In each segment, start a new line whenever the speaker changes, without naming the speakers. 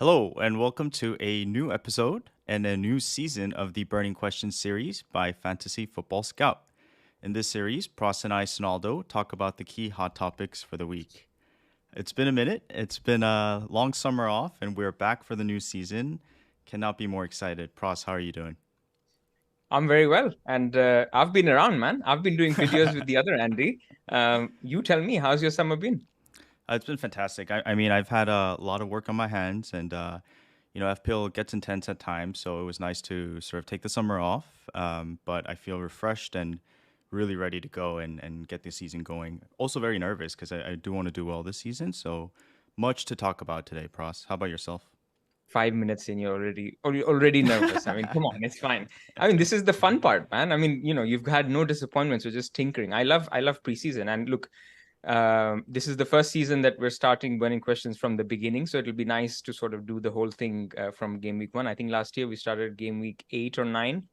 Hello, and welcome to a new episode and a new season of the Burning Questions series by Fantasy Football Scout. In this series, Pras and I, Sonaldo, talk about the key hot topics for the week. It's been a minute. It's been a long summer off, and we're back for the new season. Cannot be more excited. Pras, how are you doing?
I'm very well, and I've been around, man. I've been doing videos with the other Andy. You tell me, how's your summer been?
It's been fantastic. I mean, I've had a lot of work on my hands, and FPL gets intense at times, so it was nice to sort of take the summer off. But I feel refreshed and really ready to go and get the season going. Also, very nervous because I do want to do well this season. So much to talk about today, Pros. How about yourself?
5 minutes in, you're already nervous. I mean, come on, it's fine. I mean, this is the fun part, man. I mean, you've had no disappointments. You're just tinkering. I love preseason, and look, this is the first season that we're starting burning questions from the beginning. So it'll be nice to sort of do the whole thing from game week 1. I think last year we started game week 8 or 9.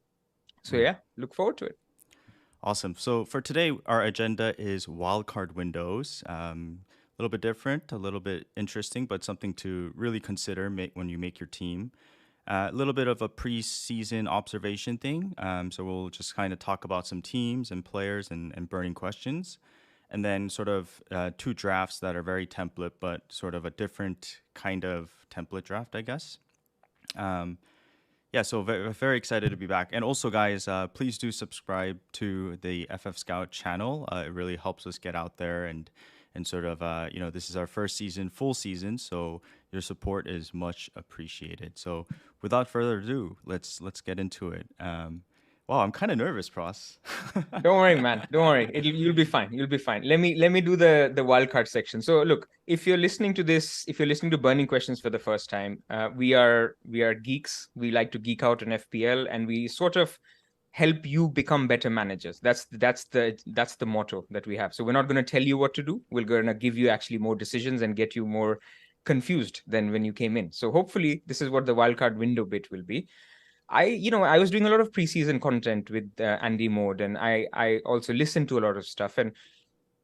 So
Mm.
yeah, look forward to it.
Awesome. So for today, our agenda is wildcard windows. A little bit different, a little bit interesting, but something to really consider when you make your team. A little bit of a preseason observation thing. So we'll just kind of talk about some teams and players and burning questions. And then sort of two drafts that are very template, but sort of a different kind of template draft, I guess. Um, yeah, so very excited to be back. And also, guys, please do subscribe to the FF Scout channel. It really helps us get out there and sort of this is our first season, full season, so your support is much appreciated. So without further ado, let's get into it. Wow, I'm kind of nervous, Pros.
Don't worry, man. Don't worry. You'll be fine. You'll be fine. Let me do the wildcard section. So look, if you're listening to this, if you're listening to Burning Questions for the first time, we are geeks. We like to geek out on FPL, and we sort of help you become better managers. That's the motto that we have. So we're not going to tell you what to do. We're going to give you actually more decisions and get you more confused than when you came in. So hopefully this is what the wildcard window bit will be. I was doing a lot of preseason content with Andy Mode, and I also listened to a lot of stuff. And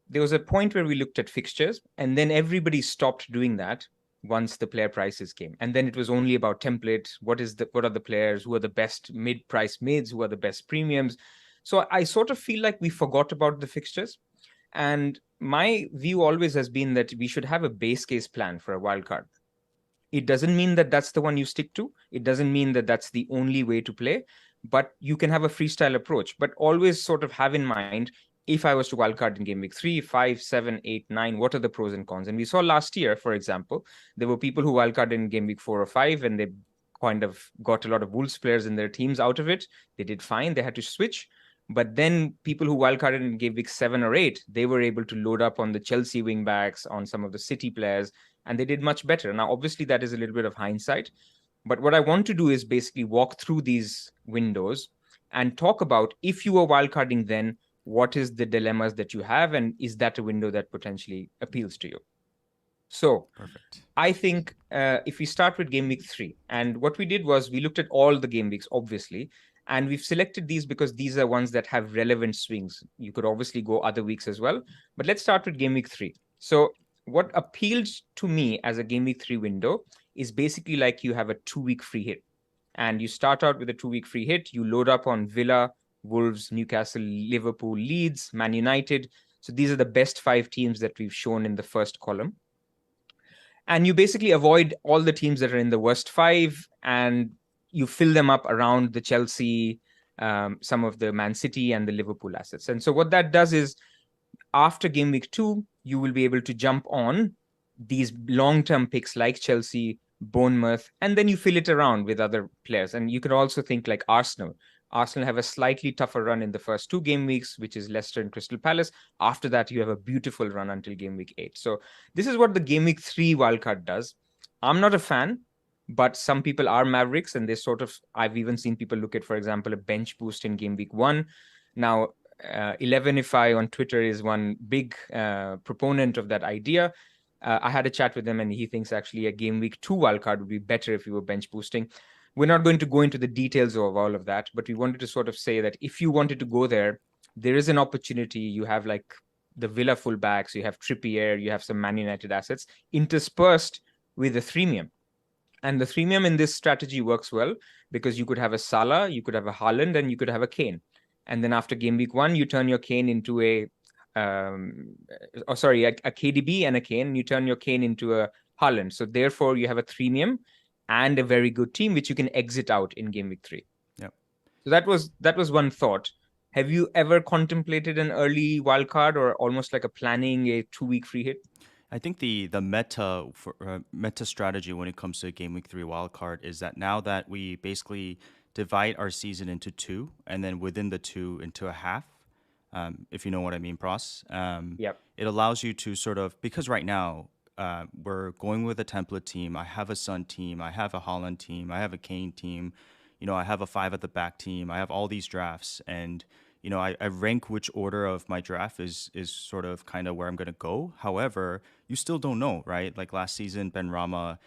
there was a point where we looked at fixtures, and then everybody stopped doing that once the player prices came. And then it was only about template. What are the players? Who are the best mid-price mids? Who are the best premiums? So I sort of feel like we forgot about the fixtures. And my view always has been that we should have a base case plan for a wild card. It doesn't mean that that's the one you stick to. It doesn't mean that that's the only way to play, but you can have a freestyle approach. But always sort of have in mind, if I was to wildcard in game week 3, 5, 7, 8, 9, what are the pros and cons? And we saw last year, for example, there were people who wildcarded in game week 4 or 5, and they kind of got a lot of Wolves players in their teams out of it. They did fine. They had to switch. But then people who wildcarded in game week 7 or 8, they were able to load up on the Chelsea wingbacks, on some of the City players, and they did much better. Now, obviously, that is a little bit of hindsight. But what I want to do is basically walk through these windows and talk about, if you were wildcarding then, what is the dilemmas that you have, and is that a window that potentially appeals to you? So
Perfect.
I think if we start with game week 3, and what we did was we looked at all the game weeks, obviously, and we've selected these because these are ones that have relevant swings. You could obviously go other weeks as well, but let's start with game week 3. So what appealed to me as a game week 3 window is basically like you have a 2-week free hit, and you start out with a 2-week free hit. You load up on Villa, Wolves, Newcastle, Liverpool, Leeds, Man United. So these are the best 5 teams that we've shown in the first column, and you basically avoid all the teams that are in the worst 5, and you fill them up around the Chelsea, some of the Man City and the Liverpool assets. And so what that does is, after game week 2, you will be able to jump on these long-term picks like Chelsea, Bournemouth, and then you fill it around with other players. And you could also think like Arsenal. Arsenal have a slightly tougher run in the first 2 game weeks, which is Leicester and Crystal Palace. After that, you have a beautiful run until game week 8. So this is what the game week 3 wildcard does. I'm not a fan, but some people are Mavericks, and they sort of, I've even seen people look at, for example, a bench boost in game week 1. Now, 11ify on Twitter is one big proponent of that idea. I had a chat with him, and he thinks actually a game week 2 wildcard would be better if you were bench boosting. We're not going to go into the details of all of that, but we wanted to sort of say that if you wanted to go there, there is an opportunity. You have like the Villa fullbacks, you have Trippier, you have some Man United assets interspersed with a freemium. And the freemium in this strategy works well because you could have a Salah, you could have a Haaland, and you could have a Kane. And then after game week 1, you turn your Kane into a KDB and a Kane, and you turn your Kane into a Haaland. So therefore, you have a freemium and a very good team which you can exit out in game week 3.
Yep.
So that was one thought. Have you ever contemplated an early wildcard or almost like a planning a 2-week free hit?
I think the meta strategy when it comes to a game week 3 wildcard is that now that we basically divide our season into two, and then within the two into a half, if you know what I mean, Pros.
Yep.
It allows you to sort of, because right now we're going with a template team. I have a Sun team. I have a Holland team. I have a Kane team. I have a five at the back team. I have all these drafts, and I rank which order of my draft is sort of kind of where I'm gonna go. However, you still don't know, right? Like last season, Ben Rama,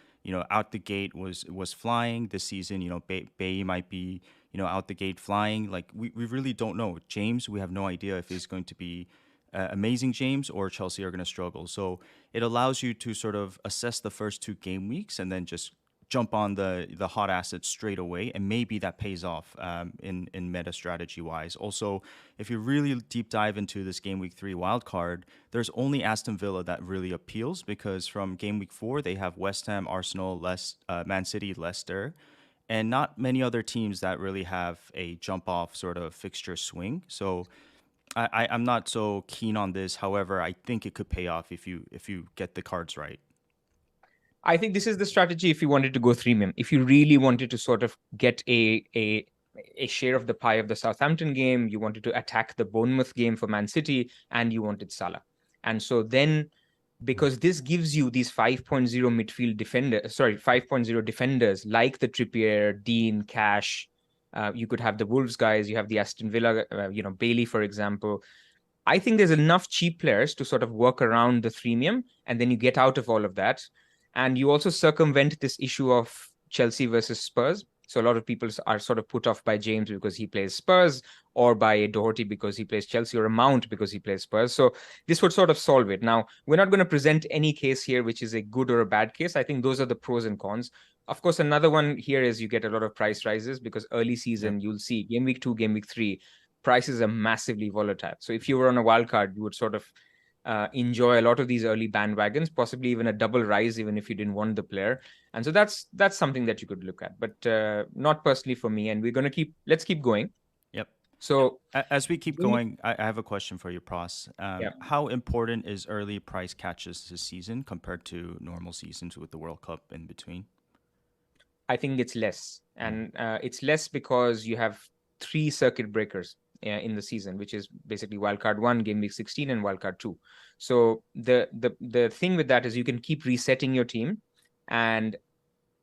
out the gate was flying. This season, Bay might be, out the gate flying. Like we really don't know. James, we have no idea if he's going to be amazing James or Chelsea are going to struggle. So it allows you to sort of assess the first 2 game weeks and then just jump on the hot assets straight away, and maybe that pays off in meta strategy wise. Also, if you really deep dive into this game week 3 wild card, there's only Aston Villa that really appeals, because from game week 4 they have West Ham, Arsenal, Man City, Leicester, and not many other teams that really have a jump off sort of fixture swing. So I'm not so keen on this. However, I think it could pay off if you get the cards right.
I think this is the strategy if you wanted to go freemium. If you really wanted to sort of get a share of the pie of the Southampton game, you wanted to attack the Bournemouth game for Man City, and you wanted Salah. And so then, because this gives you these 5.0 midfield 5.0 defenders like the Trippier, Dean, Cash. You could have the Wolves guys. You have the Aston Villa, Bailey, for example. I think there's enough cheap players to sort of work around the freemium, and then you get out of all of that. And you also circumvent this issue of Chelsea versus Spurs. So a lot of people are sort of put off by James because he plays Spurs, or by Doherty because he plays Chelsea, or a Mount because he plays Spurs. So this would sort of solve it. Now, we're not going to present any case here which is a good or a bad case. I think those are the pros and cons. Of course, another one here is you get a lot of price rises because early season, you'll see game week 2, game week 3, prices are massively volatile. So if you were on a wild card, you would sort of enjoy a lot of these early bandwagons, possibly even a double rise, even if you didn't want the player. And so that's something that you could look at, but not personally for me. And let's keep going.
Yep.
So
as we keep going, I have a question for you, Pros.
Yeah.
How important is early price catches this season compared to normal seasons with the World Cup in between?
I think it's less, and it's less because you have 3 circuit breakers in the season, which is basically wildcard 1, game week 16, and wildcard 2. So the thing with that is you can keep resetting your team, and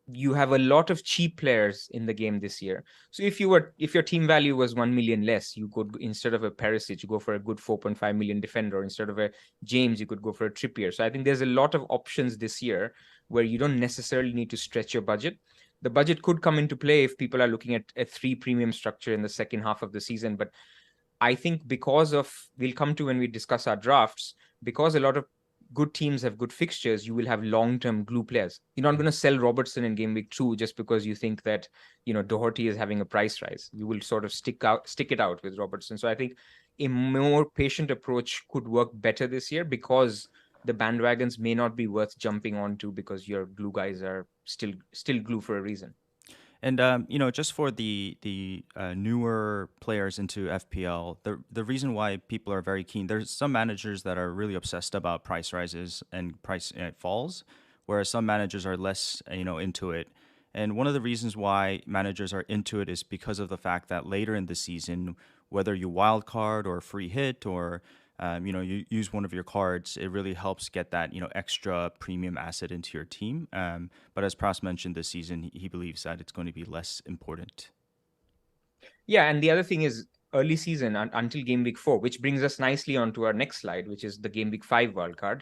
you have a lot of cheap players in the game this year. So if your team value was 1 million less, you could, instead of a Perisic, you go for a good 4.5 million defender. Instead of a James, you could go for a Trippier. So I think there's a lot of options this year where you don't necessarily need to stretch your budget. The budget could come into play if people are looking at a 3 premium structure in the second half of the season. But I think we'll come to when we discuss our drafts, because a lot of good teams have good fixtures, you will have long-term glue players. You're not going to sell Robertson in game week 2 just because you think that, Doherty is having a price rise. You will sort of stick it out with Robertson. So I think a more patient approach could work better this year, because the bandwagons may not be worth jumping onto because your glue guys are still glue for a reason.
And just for the newer players into FPL, the reason why people are very keen, there's some managers that are really obsessed about price rises and price falls, whereas some managers are less into it. And one of the reasons why managers are into it is because of the fact that later in the season, whether you wild card or free hit, or you use one of your cards, it really helps get that extra premium asset into your team. But as Pras mentioned, this season he believes that it's going to be less important.
Yeah, and the other thing is early season until game week 4, which brings us nicely onto our next slide, which is the game week 5 wildcard.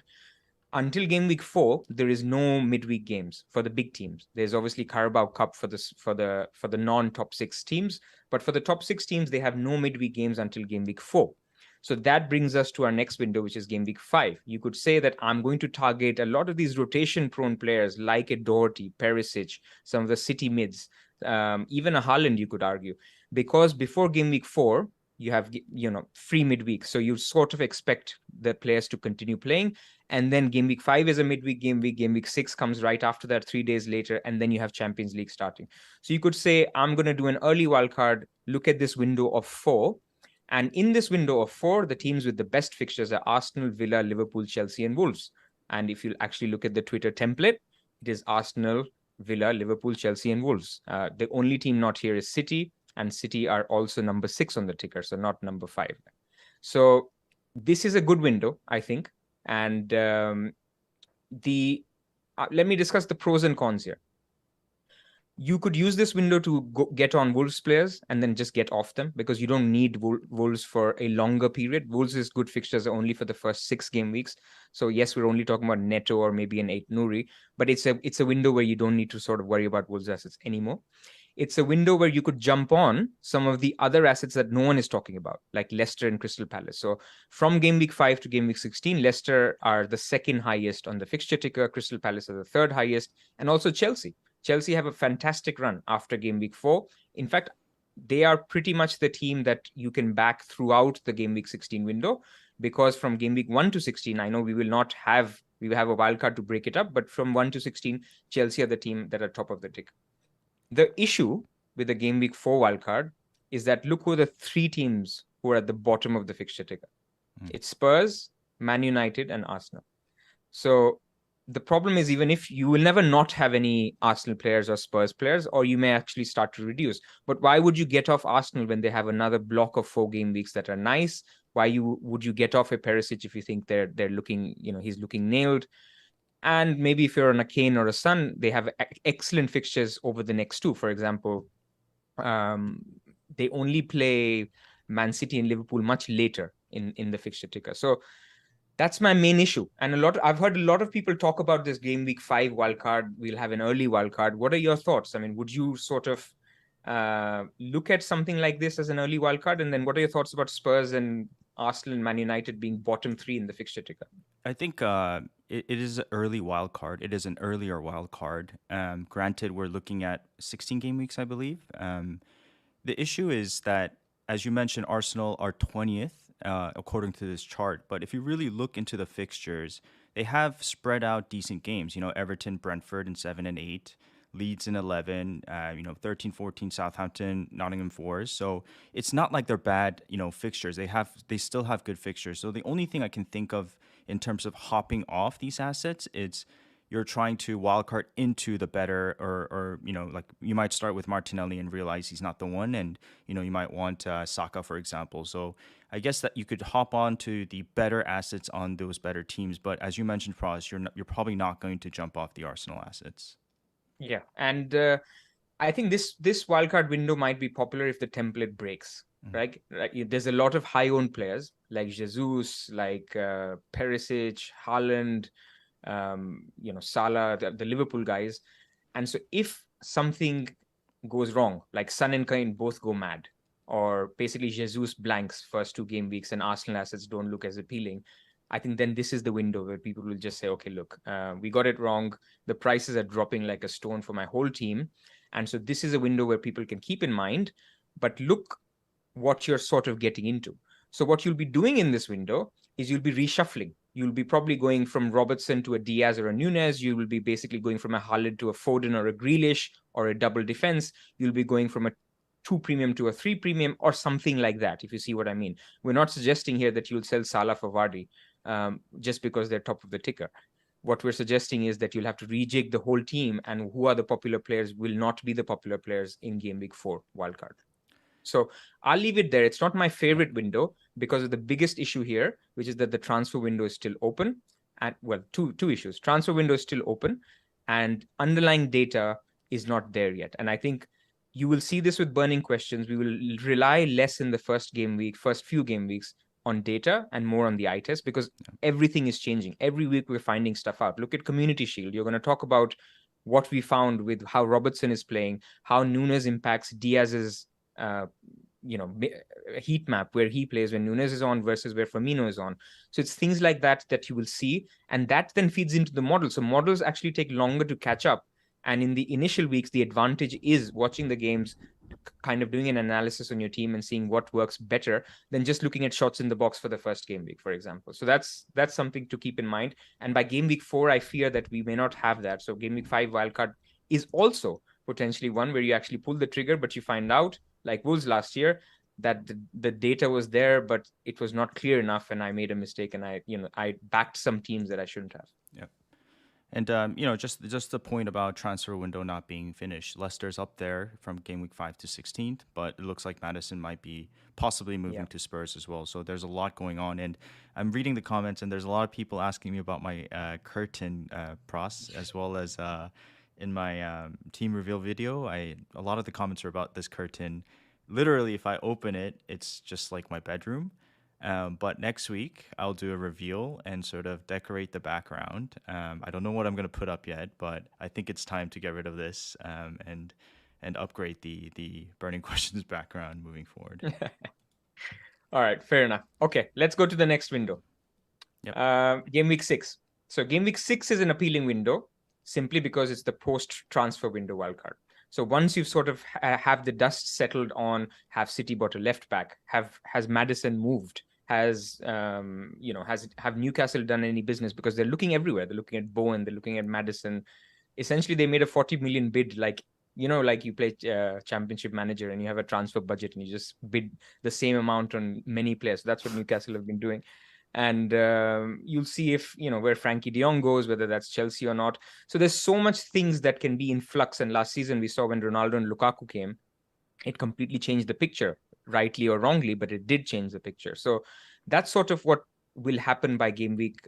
Until game week 4, there is no midweek games for the big teams. There's obviously Carabao Cup for the non-top 6 teams, but for the top 6 teams, they have no midweek games until game week 4. So that brings us to our next window, which is game week 5. You could say that I'm going to target a lot of these rotation-prone players like a Doherty, Perisic, some of the City mids, even a Haaland, you could argue, because before game week 4, you have free midweek, so you sort of expect the players to continue playing, and then game week 5 is a midweek game week. Game week 6 comes right after that, 3 days later, and then you have Champions League starting. So you could say I'm going to do an early wildcard, look at this window of 4, and in this window of 4, the teams with the best fixtures are Arsenal, Villa, Liverpool, Chelsea, and Wolves. And if you actually look at the Twitter template, it is Arsenal, Villa, Liverpool, Chelsea, and Wolves. The only team not here is City, and City are also number 6 on the ticker, so not number 5. So this is a good window, I think. And let me discuss the pros and cons here. You could use this window to get on Wolves players and then just get off them, because you don't need Wolves for a longer period. Wolves' good fixtures are only for the first 6 game weeks. So yes, we're only talking about Neto or maybe an Aït-Nouri, but it's a window where you don't need to sort of worry about Wolves assets anymore. It's a window where you could jump on some of the other assets that no one is talking about, like Leicester and Crystal Palace. So from game week 5 to game week 16, Leicester are the second highest on the fixture ticker. Crystal Palace are the third highest, and also Chelsea. Chelsea have a fantastic run after game week 4. In fact, they are pretty much the team that you can back throughout the game week 16 window, because from game week 1 to 16, I know we will have a wild card to break it up, but from 1 to 16, Chelsea are the team that are top of the tick. The issue with the game week 4 wild card is that look who are the 3 teams who are at the bottom of the fixture ticker. It's Spurs, Man United, and Arsenal. So the problem is, even if you will never not have any Arsenal players or Spurs players, or you may actually start to reduce. But why would you get off Arsenal when they have another block of 4 game weeks that are nice? Why would you get off a Perisic if you think they're looking, he's looking nailed? And maybe if you're on a Kane or a Son, they have excellent fixtures over the next 2. For example, they only play Man City and Liverpool much later in the fixture ticker. So that's my main issue. And I've heard a lot of people talk about this game week 5 wildcard. We'll have an early wildcard. What are your thoughts? I mean, would you sort of look at something like this as an early wildcard? And then what are your thoughts about Spurs and Arsenal and Man United being bottom 3 in the fixture ticker?
I think it is an early wild card. It is an earlier wild card. Granted, we're looking at 16 game weeks, I believe. The issue is that, as you mentioned, Arsenal are 20th according to this chart. But if you really look into the fixtures, they have spread out decent games. Everton, Brentford in 7 and 8. Leeds in 11, 13, 14, Southampton, Nottingham Forest. So it's not like they're bad, fixtures. They still have good fixtures. So the only thing I can think of in terms of hopping off these assets, it's you're trying to wildcard into the better, or like you might start with Martinelli and realize he's not the one, and you might want Saka, for example. So I guess that you could hop on to the better assets on those better teams, but as you mentioned, Pras, you're probably not going to jump off the Arsenal assets.
Yeah, and I think this wildcard window might be popular if the template breaks, right? There's a lot of high-owned players like Jesus, like Perisic, Haaland, Salah, the Liverpool guys. And so if something goes wrong, like Son and Kane both go mad, or basically Jesus blanks first 2 game weeks and Arsenal assets don't look as appealing, I think then this is the window where people will just say, okay, look, we got it wrong. The prices are dropping like a stone for my whole team. And so this is a window where people can keep in mind, but look what you're sort of getting into. So what you'll be doing in this window is you'll be reshuffling. You'll be probably going from Robertson to a Diaz or a Nunez. You will be basically going from a Haaland to a Foden or a Grealish or a double defense. You'll be going from a 2 premium to a 3 premium or something like that, if you see what I mean. We're not suggesting here that you'll sell Salah for Vardy just because they're top of the ticker. What we're suggesting is that you'll have to rejig the whole team, and who are the popular players will not be the popular players in game week 4 wildcard. So I'll leave it there. It's not my favorite window because of the biggest issue here, which is that the transfer window is still open. And well, two issues. Transfer window is still open and underlying data is not there yet. And I think you will see this with burning questions. We will rely less in the first few game weeks on data and more on the eye test, because everything is changing. Every week we're finding stuff out. Look at Community Shield. You're going to talk about what we found with how Robertson is playing, how Nunes impacts Diaz's heat map where he plays when Nunes is on versus where Firmino is on. So it's things like that you will see, and that then feeds into the model. So models actually take longer to catch up. And in the initial weeks, the advantage is watching the games, kind of doing an analysis on your team and seeing what works better than just looking at shots in the box for the first game week, for example. So that's something to keep in mind. And by game week 4, I fear that we may not have that. So game week 5 wildcard is also potentially one where you actually pull the trigger, but you find out, like Wolves last year, that the data was there, but it was not clear enough, and I made a mistake, and I backed some teams that I shouldn't have.
Yeah. And just the point about transfer window not being finished. Leicester's up there from game week 5 to 16th, but it looks like Madison might be possibly moving to Spurs as well. So there's a lot going on, and I'm reading the comments, and there's a lot of people asking me about my curtain pros, as well as in my team reveal video. A lot of the comments are about this curtain. Literally, if I open it, it's just like my bedroom. But next week, I'll do a reveal and sort of decorate the background. I don't know what I'm going to put up yet, but I think it's time to get rid of this and upgrade the Burning Questions background moving forward.
All right, fair enough. Okay, let's go to the next window.
Yep.
Game week 6. So game week 6 is an appealing window simply because it's the post-transfer window wildcard. So once you've sort of have the dust settled on, have City bought a left back, has Maddison moved, have Newcastle done any business, because they're looking everywhere. They're looking at Bowen, they're looking at Maddison. Essentially, they made a 40 million bid, like you play Championship Manager and you have a transfer budget and you just bid the same amount on many players. So that's what Newcastle have been doing. And you'll see if, where Frankie de Jong goes, whether that's Chelsea or not. So there's so much things that can be in flux. And last season we saw when Ronaldo and Lukaku came, it completely changed the picture, rightly or wrongly, but it did change the picture. So that's sort of what will happen by game week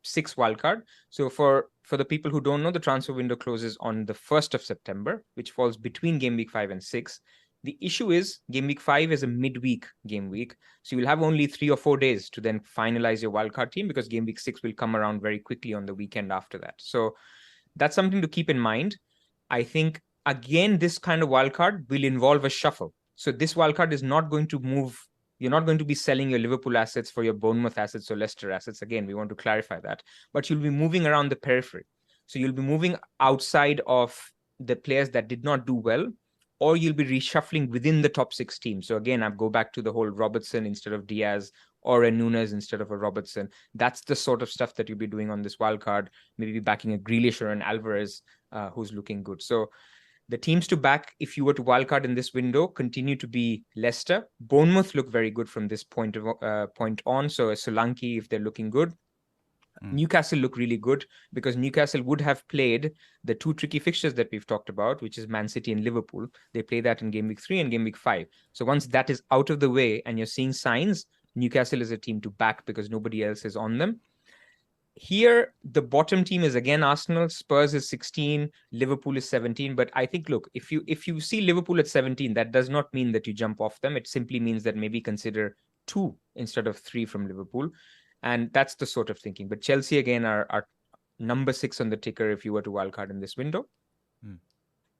6 wildcard. So for the people who don't know, the transfer window closes on the 1st of September, which falls between game week 5 and 6. The issue is game week 5 is a midweek game week. So you'll have only 3 or 4 days to then finalize your wildcard team, because game week 6 will come around very quickly on the weekend after that. So that's something to keep in mind. I think, again, this kind of wildcard will involve a shuffle. So this wildcard is not going to move. You're not going to be selling your Liverpool assets for your Bournemouth assets or Leicester assets. Again, we want to clarify that. But you'll be moving around the periphery. So you'll be moving outside of the players that did not do well, or you'll be reshuffling within the top 6 teams. So again, I go back to the whole Robertson instead of Diaz, or a Nunes instead of a Robertson. That's the sort of stuff that you'll be doing on this wildcard. Maybe backing a Grealish or an Alvarez who's looking good. So the teams to back, if you were to wildcard in this window, continue to be Leicester. Bournemouth look very good from this point on. So a Solanke, if they're looking good. Newcastle look really good, because Newcastle would have played the 2 tricky fixtures that we've talked about, which is Man City and Liverpool. They play that in game week 3 and game week 5. So once that is out of the way and you're seeing signs, Newcastle is a team to back because nobody else is on them. Here, the bottom team is again Arsenal. Spurs is 16, Liverpool is 17. But I think, look, if you see Liverpool at 17, that does not mean that you jump off them. It simply means that maybe consider 2 instead of 3 from Liverpool. And that's the sort of thinking. But Chelsea, again, are number 6 on the ticker if you were to wildcard in this window.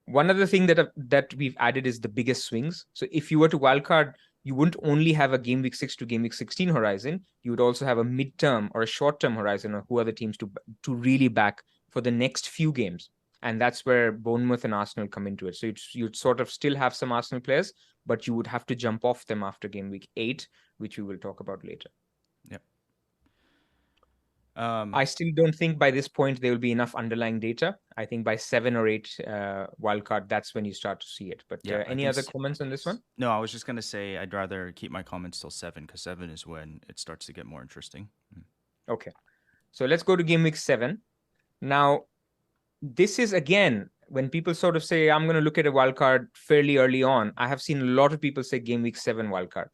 One other thing that we've added is the biggest swings. So if you were to wildcard, you wouldn't only have a game week 6 to game week 16 horizon. You would also have a midterm or a short-term horizon on who are the teams to really back for the next few games. And that's where Bournemouth and Arsenal come into it. So you'd sort of still have some Arsenal players, but you would have to jump off them after game week 8, which we will talk about later.
Yep.
I still don't think by this point there will be enough underlying data. I think by 7 or 8 wildcard, that's when you start to see it. But any other comments on this one?
No, I was just going to say I'd rather keep my comments till 7, because 7 is when it starts to get more interesting.
Okay. So let's go to game week 7. Now, this is, again, when people sort of say, I'm going to look at a wildcard fairly early on, I have seen a lot of people say game week 7 wildcard.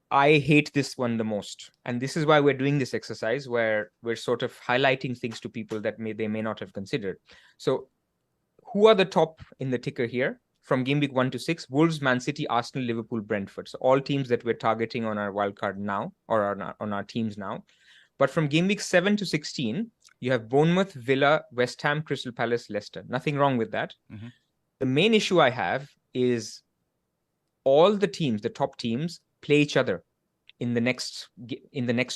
I hate this one the most. And this is why we're doing this exercise, where we're sort of highlighting things to people that they may not have considered. So who are the top in the ticker here? From game week 1 to 6, Wolves, Man City, Arsenal, Liverpool, Brentford. So all teams that we're targeting on our wildcard now, or on our teams now. But from game week 7 to 16, you have Bournemouth, Villa, West Ham, Crystal Palace, Leicester. Nothing wrong with that. The main issue I have is all the teams, the top teams, play each other in the next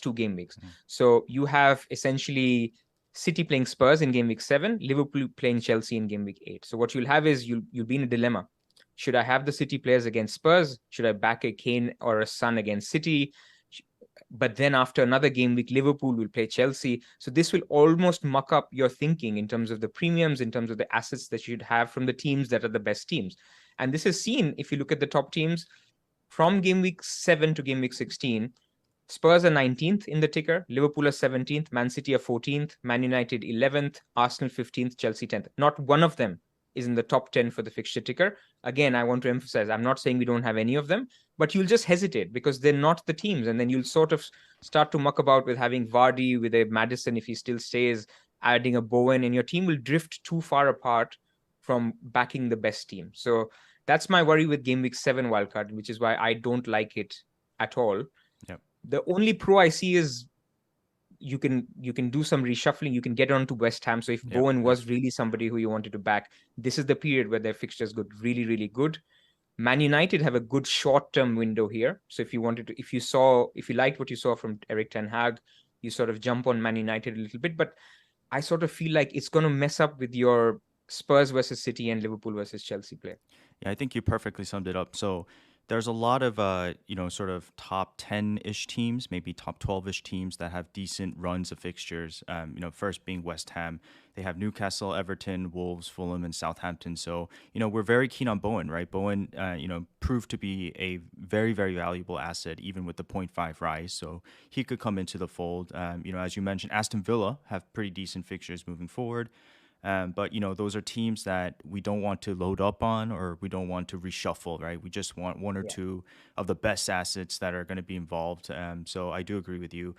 2 game weeks. So you have essentially City playing Spurs in game week 7, Liverpool playing Chelsea in game week 8. So what you'll have is you'll be in a dilemma. Should I have the City players against Spurs? Should I back a Kane or a Son against City? But then after another game week, Liverpool will play Chelsea. So this will almost muck up your thinking in terms of the premiums, in terms of the assets that you'd have from the teams that are the best teams. And this is seen if you look at the top teams from game week 7 to game week 16. Spurs are 19th in the ticker, Liverpool are 17th, Man City are 14th, Man United 11th, Arsenal 15th, Chelsea 10th. Not one of them is in the top 10 for the fixture ticker. Again, I want to emphasize, I'm not saying we don't have any of them, but you'll just hesitate because they're not the teams. And then you'll sort of start to muck about with having Vardy, with a Maddison, if he still stays, adding a Bowen, and your team will drift too far apart from backing the best team. So that's my worry with game week 7 wildcard, which is why I don't like it at all.
Yep.
The only pro I see is you can do some reshuffling. You can get onto West Ham. So if Bowen was really somebody who you wanted to back, this is the period where their fixtures got really, really good. Man United have a good short-term window here. So if you liked what you saw from Erik ten Hag, you sort of jump on Man United a little bit. But I sort of feel like it's going to mess up with your Spurs versus City and Liverpool versus Chelsea play.
Yeah, I think you perfectly summed it up. So there's a lot of sort of top 10-ish teams, maybe top 12-ish teams that have decent runs of fixtures. First being West Ham, they have Newcastle, Everton, Wolves, Fulham, and Southampton. So we're very keen on Bowen, right? Bowen, proved to be a very, very valuable asset, even with the 0.5 rise. So he could come into the fold. As you mentioned, Aston Villa have pretty decent fixtures moving forward. But those are teams that we don't want to load up on, or we don't want to reshuffle, right? We just want one or two of the best assets that are going to be involved. So I do agree with you.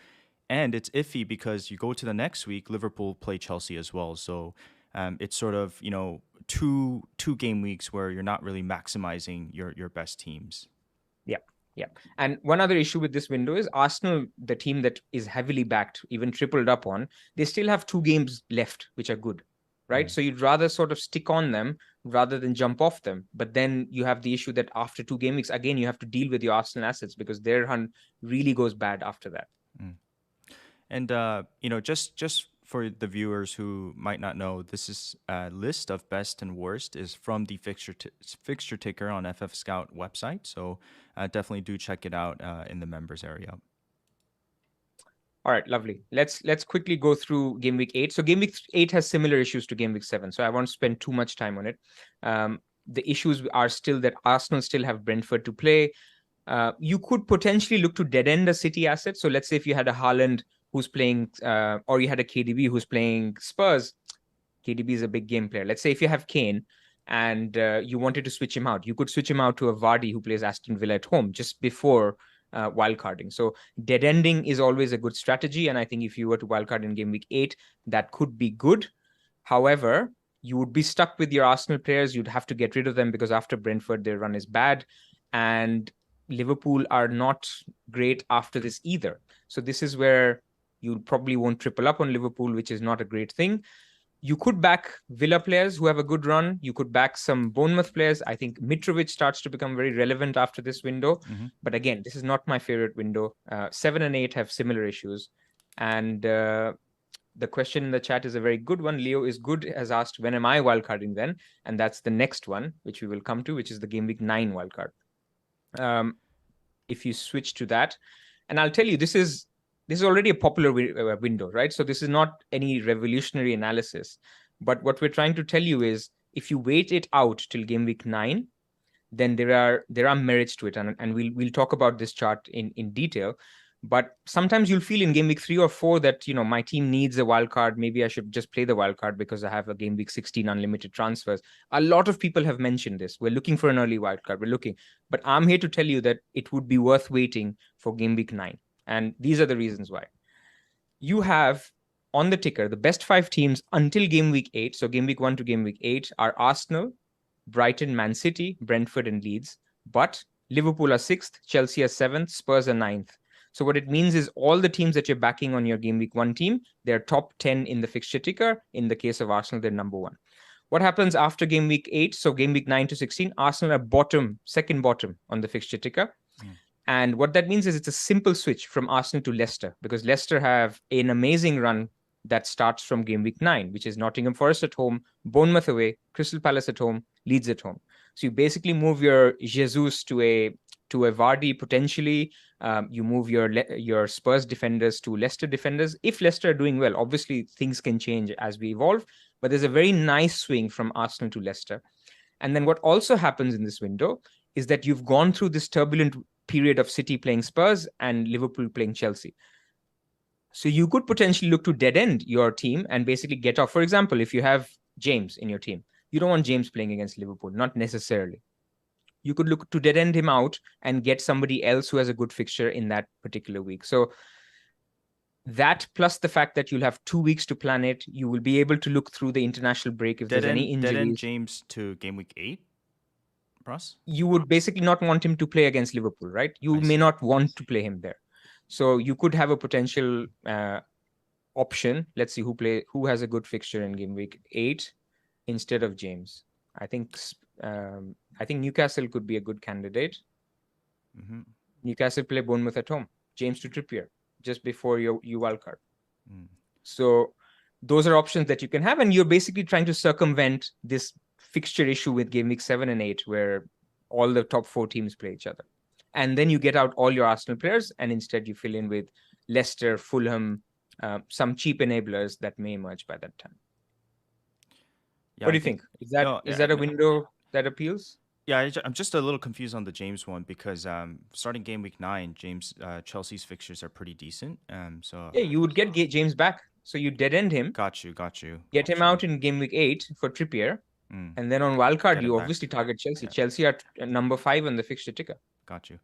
And it's iffy because you go to the next week, Liverpool play Chelsea as well. So it's sort of, two game weeks where you're not really maximizing your best teams.
Yeah. And one other issue with this window is Arsenal, the team that is heavily backed, even tripled up on, they still have 2 games left, which are good. Right. So you'd rather sort of stick on them rather than jump off them. But then you have the issue that after 2 game weeks, again, you have to deal with your Arsenal assets because their hunt really goes bad after that.
And, just for the viewers who might not know, this is a list of best and worst is from the fixture ticker on FF Scout website. So definitely do check it out in the members area.
All right, lovely. Let's quickly go through game week 8. So game week 8 has similar issues to game week 7. So I won't spend too much time on it. The issues are still that Arsenal still have Brentford to play. You could potentially look to dead end a City asset. So let's say if you had a Haaland who's playing, or you had a KDB who's playing Spurs. KDB is a big game player. Let's say if you have Kane and you wanted to switch him out, you could switch him out to a Vardy who plays Aston Villa at home just before wildcarding. So dead ending is always a good strategy. And I think if you were to wildcard in game week 8, that could be good. However, you would be stuck with your Arsenal players. You'd have to get rid of them because after Brentford, their run is bad. And Liverpool are not great after this either. So this is where you probably won't triple up on Liverpool, which is not a great thing. You could back Villa players who have a good run. You could back some Bournemouth players. I think Mitrovic starts to become very relevant after this window. But again, this is not my favorite window. 7 and 8 have similar issues. And the question in the chat is a very good one. Leo is good, has asked, when am I wildcarding then? And that's the next one, which we will come to, which is the game week 9 wildcard. If you switch to that, and I'll tell you, this is already a popular window, right? So this is not any revolutionary analysis. But what we're trying to tell you is if you wait it out till game week 9, then there are merits to it. And we'll talk about this chart in detail. But sometimes you'll feel in game week 3 or 4 that, my team needs a wild card. Maybe I should just play the wild card because I have a game week 16 unlimited transfers. A lot of people have mentioned this. We're looking for an early wild card. But I'm here to tell you that it would be worth waiting for game week 9. And these are the reasons why. You have on the ticker, the best 5 teams until game week 8. So game week 1 to game week 8 are Arsenal, Brighton, Man City, Brentford, and Leeds. But Liverpool are 6th, Chelsea are 7th, Spurs are 9th. So what it means is all the teams that you're backing on your game week 1 team, they're top 10 in the fixture ticker. In the case of Arsenal, they're number 1. What happens after game week 8? So game week 9 to 16, Arsenal are second bottom on the fixture ticker. And what that means is it's a simple switch from Arsenal to Leicester, because Leicester have an amazing run that starts from game week 9, which is Nottingham Forest at home, Bournemouth away, Crystal Palace at home, Leeds at home. So you basically move your Jesus to a Vardy potentially. You move your Spurs defenders to Leicester defenders. If Leicester are doing well, obviously things can change as we evolve, but there's a very nice swing from Arsenal to Leicester. And then what also happens in this window is that you've gone through this turbulent period of City playing Spurs and Liverpool playing Chelsea. So you could potentially look to dead end your team and basically get off. For example, if you have James in your team, you don't want James playing against Liverpool, not necessarily. You could look to dead end him out and get somebody else who has a good fixture in that particular week. So that, plus the fact that you'll have 2 weeks to plan it, you will be able to look through the international break if there's any injuries.
Dead end James to game week 8, Pras?
You would basically not want him to play against Liverpool, right? You may not want to play him there. So you could have a potential option. Let's see who has a good fixture in game week 8 instead of James. I think Newcastle could be a good candidate. Newcastle play Bournemouth at home. James to Trippier just before you wildcard. So those are options that you can have, and you're basically trying to circumvent this fixture issue with game week 7 and 8, where all the top 4 teams play each other. And then you get out all your Arsenal players, and instead you fill in with Leicester, Fulham, some cheap enablers that may emerge by that time. Yeah, what do you think? Is that a window that appeals?
Yeah, I'm just a little confused on the James one, because starting game week 9, Chelsea's fixtures are pretty decent. So
yeah, you would get James back, so you dead end him.
Got you.
Get him out in game week 8 for Trippier, and then on wildcard you obviously target Chelsea. Yeah. Chelsea are number 5 on the fixture ticker.
Got you.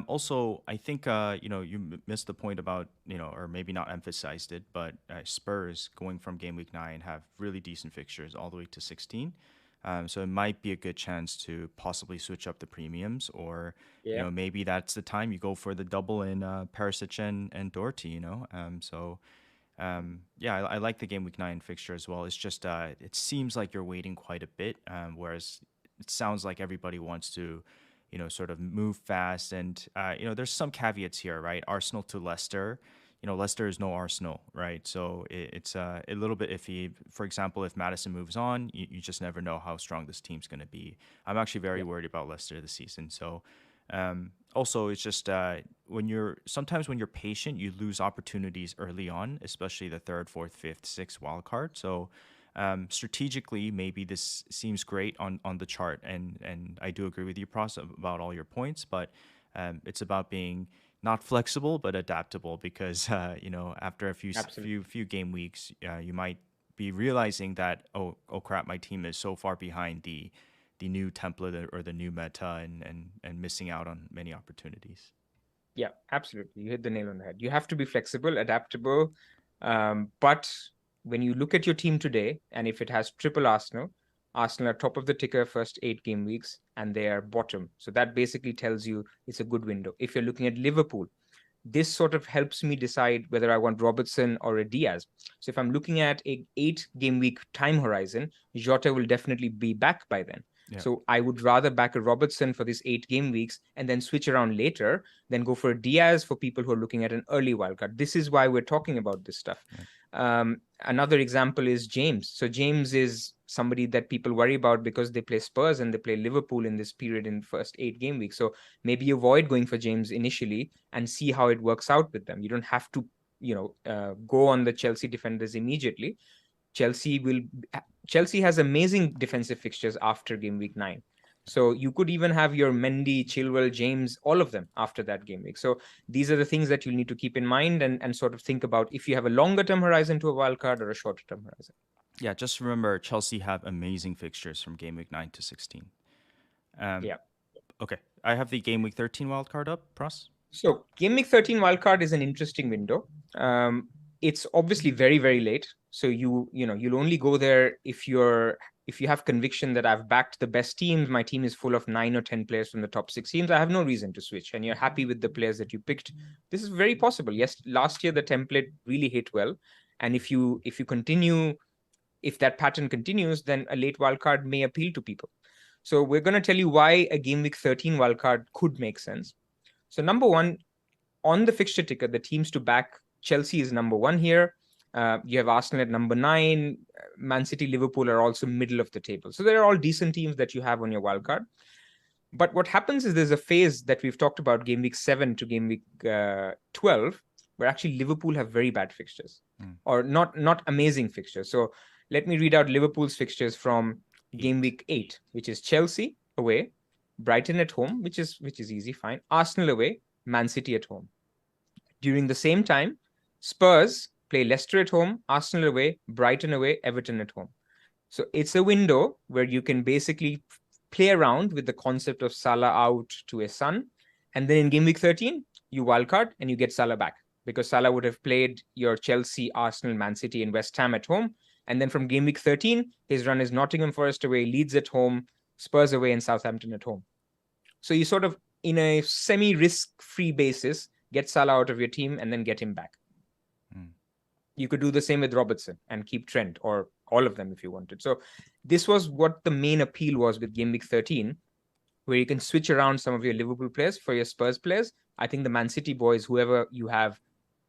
Also, I think you missed the point about, or maybe not emphasized it, but Spurs going from game week 9 have really decent fixtures all the way to 16. So it might be a good chance to possibly switch up the premiums, or maybe that's the time you go for the double in Perisic and Doherty. I like the game week 9 fixture as well. It's just it seems like you're waiting quite a bit, whereas it sounds like everybody wants to sort of move fast. And there's some caveats here, right? Arsenal to Leicester. Leicester is no Arsenal, right? So it's a little bit iffy. For example, if Maddison moves on, you just never know how strong this team's going to be. I'm actually very worried about Leicester this season. So also, it's just sometimes when you're patient, you lose opportunities early on, especially the 3rd, 4th, 5th, 6th wild card. So strategically, maybe this seems great on the chart, and I do agree with you, Pras, about all your points, but it's about being not flexible but adaptable, because after a few game weeks, you might be realizing that oh crap, my team is so far behind the new template or the new meta, and missing out on many opportunities.
Yeah, absolutely. You hit the nail on the head. You have to be flexible, adaptable, but when you look at your team today, and if it has triple Arsenal are top of the ticker first 8 game weeks, and they are bottom. So that basically tells you it's a good window. If you're looking at Liverpool, this sort of helps me decide whether I want Robertson or a Diaz. So if I'm looking at a 8 game week time horizon, Jota will definitely be back by then. Yeah. So I would rather back a Robertson for this 8 game weeks and then switch around later than go for a Diaz for people who are looking at an early wildcard. This is why we're talking about this stuff. Yeah. Another example is James. So James is somebody that people worry about because they play Spurs and they play Liverpool in this period in first 8 game weeks. So maybe avoid going for James initially and see how it works out with them. You don't have to, go on the Chelsea defenders immediately. Chelsea has amazing defensive fixtures after game week 9. So you could even have your Mendy, Chilwell, James, all of them after that game week. So these are the things that you'll need to keep in mind and sort of think about if you have a longer term horizon to a wild card or a shorter term horizon.
Yeah, just remember Chelsea have amazing fixtures from game week 9 to 16. Okay, I have the game week 13 wild card up, Pras.
So game week 13 wild card is an interesting window. It's obviously very, very late. So you'll only go there if you have conviction that I've backed the best teams, my team is full of 9 or 10 players from the top 6 teams, I have no reason to switch, and you're happy with the players that you picked. This is very possible. Yes, last year the template really hit well, and if you continue if that pattern continues, then a late wildcard may appeal to people. So we're going to tell you why a game week 13 wildcard could make sense. So number one, on the fixture ticker, the teams to back, Chelsea is number one here. You have Arsenal at number 9. Man City, Liverpool are also middle of the table. So they're all decent teams that you have on your wildcard. But what happens is there's a phase that we've talked about, game week 7 to game week 12, where actually Liverpool have very bad fixtures or not amazing fixtures. So let me read out Liverpool's fixtures from game week 8, which is Chelsea away, Brighton at home, which is easy, fine. Arsenal away, Man City at home. During the same time, Spurs play Leicester at home, Arsenal away, Brighton away, Everton at home. So it's a window where you can basically play around with the concept of Salah out to a Son. And then in game week 13, you wildcard and you get Salah back, because Salah would have played your Chelsea, Arsenal, Man City, and West Ham at home. And then from game week 13, his run is Nottingham Forest away, Leeds at home, Spurs away, and Southampton at home. So you sort of, in a semi-risk-free basis, get Salah out of your team and then get him back. You could do the same with Robertson and keep Trent, or all of them if you wanted. So this was what the main appeal was with game week 13, where you can switch around some of your Liverpool players for your Spurs players. I think the Man City boys, whoever you have,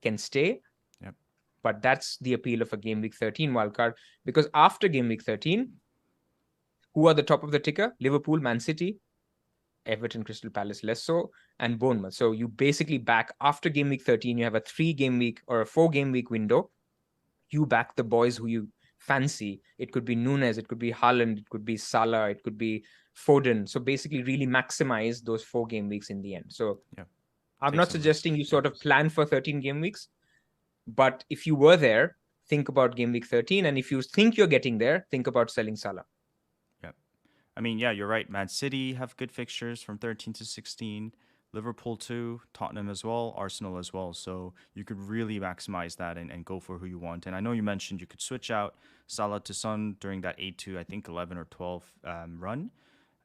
can stay.
Yep.
But that's the appeal of a game week 13 wildcard, because after game week 13, who are the top of the ticker? Liverpool, Man City, Everton, Crystal Palace, less so, and Bournemouth. So you basically back after game week 13, you have a 3-game week or a 4-game week window. You back the boys who you fancy. It could be Nunes, it could be Haaland, it could be Salah, it could be Foden. So basically really maximize those 4-game weeks in the end. So I'm not suggesting you sort of plan for 13 game weeks, but if you were there, think about game week 13. And if you think you're getting there, think about selling Salah.
I mean, yeah, you're right. Man City have good fixtures from 13 to 16. Liverpool too, Tottenham as well, Arsenal as well. So you could really maximize that and go for who you want. And I know you mentioned you could switch out Salah to Son during that 8 to, I think, 11 or 12 run.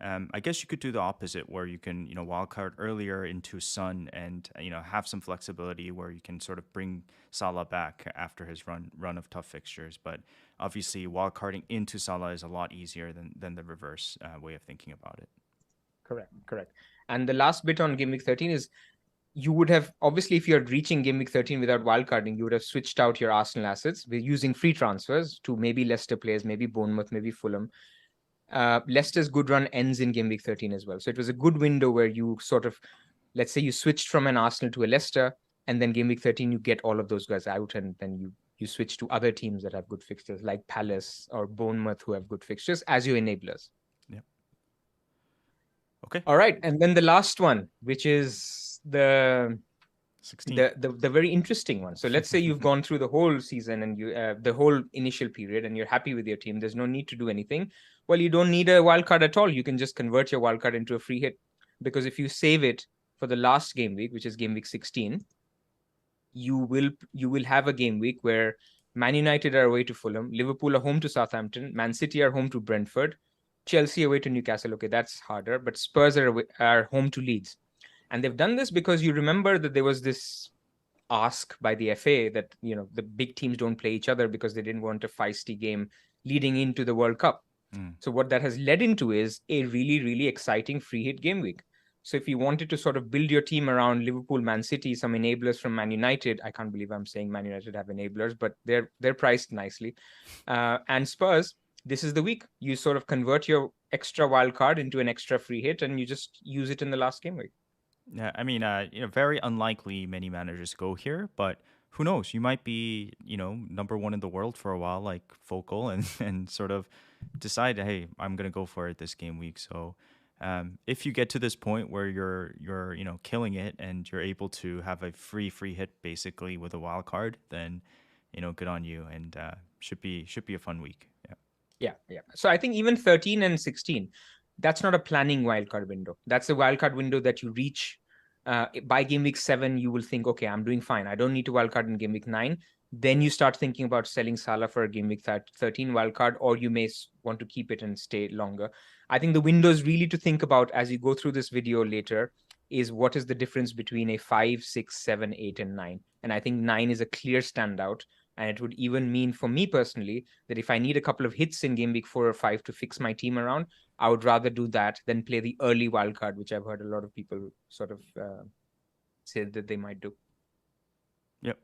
I guess you could do the opposite, where you can, wildcard earlier into Son and, have some flexibility where you can sort of bring Salah back after his run of tough fixtures. But obviously, wildcarding into Salah is a lot easier than the reverse way of thinking about it.
Correct. And the last bit on game week 13 is, you would have, obviously, if you're reaching game week 13 without wildcarding, you would have switched out your Arsenal assets using free transfers to maybe Leicester players, maybe Bournemouth, maybe Fulham. Leicester's good run ends in game week 13 as well. So it was a good window where you sort of, let's say you switched from an Arsenal to a Leicester, and then game week 13, you get all of those guys out, and then you switch to other teams that have good fixtures, like Palace or Bournemouth, who have good fixtures, as your enablers.
Yeah. Okay.
All right. And then the last one, which is the
16.
The very interesting one. So let's say you've gone through the whole season and you the whole initial period, and you're happy with your team. There's no need to do anything. Well, you don't need a wildcard at all. You can just convert your wildcard into a free hit, because if you save it for the last game week, which is game week 16, you will have a game week where Man United are away to Fulham, Liverpool are home to Southampton, Man City are home to Brentford, Chelsea away to Newcastle. Okay, that's harder, but Spurs are home to Leeds. And they've done this because you remember that there was this ask by the FA that, the big teams don't play each other because they didn't want a feisty game leading into the World Cup. So what that has led into is a really, really exciting free hit game week. So if you wanted to sort of build your team around Liverpool, Man City, some enablers from Man United, I can't believe I'm saying Man United have enablers, but they're priced nicely. And Spurs, this is the week. You sort of convert your extra wild card into an extra free hit, and you just use it in the last game week.
Yeah, I mean, very unlikely many managers go here, but who knows? You might be, number one in the world for a while, like Focal, and sort of decide, hey, I'm gonna go for it this game week. So, if you get to this point where you're killing it and you're able to have a free hit basically with a wild card, then good on you, and should be a fun week.
Yeah. So I think even 13 and 16. That's not a planning wildcard window. That's a wildcard window that you reach by game week 7. You will think, okay, I'm doing fine. I don't need to wildcard in game week 9. Then you start thinking about selling Salah for a game week 13 wildcard, or you may want to keep it and stay longer. I think the windows really to think about as you go through this video later is what is the difference between a 5, 6, 7, 8, and 9. And I think 9 is a clear standout And it would even mean for me personally that if I need a couple of hits in game week 4 or 5 to fix my team around, I would rather do that than play the early wild card, which I've heard a lot of people sort of say that they might do.
Yep.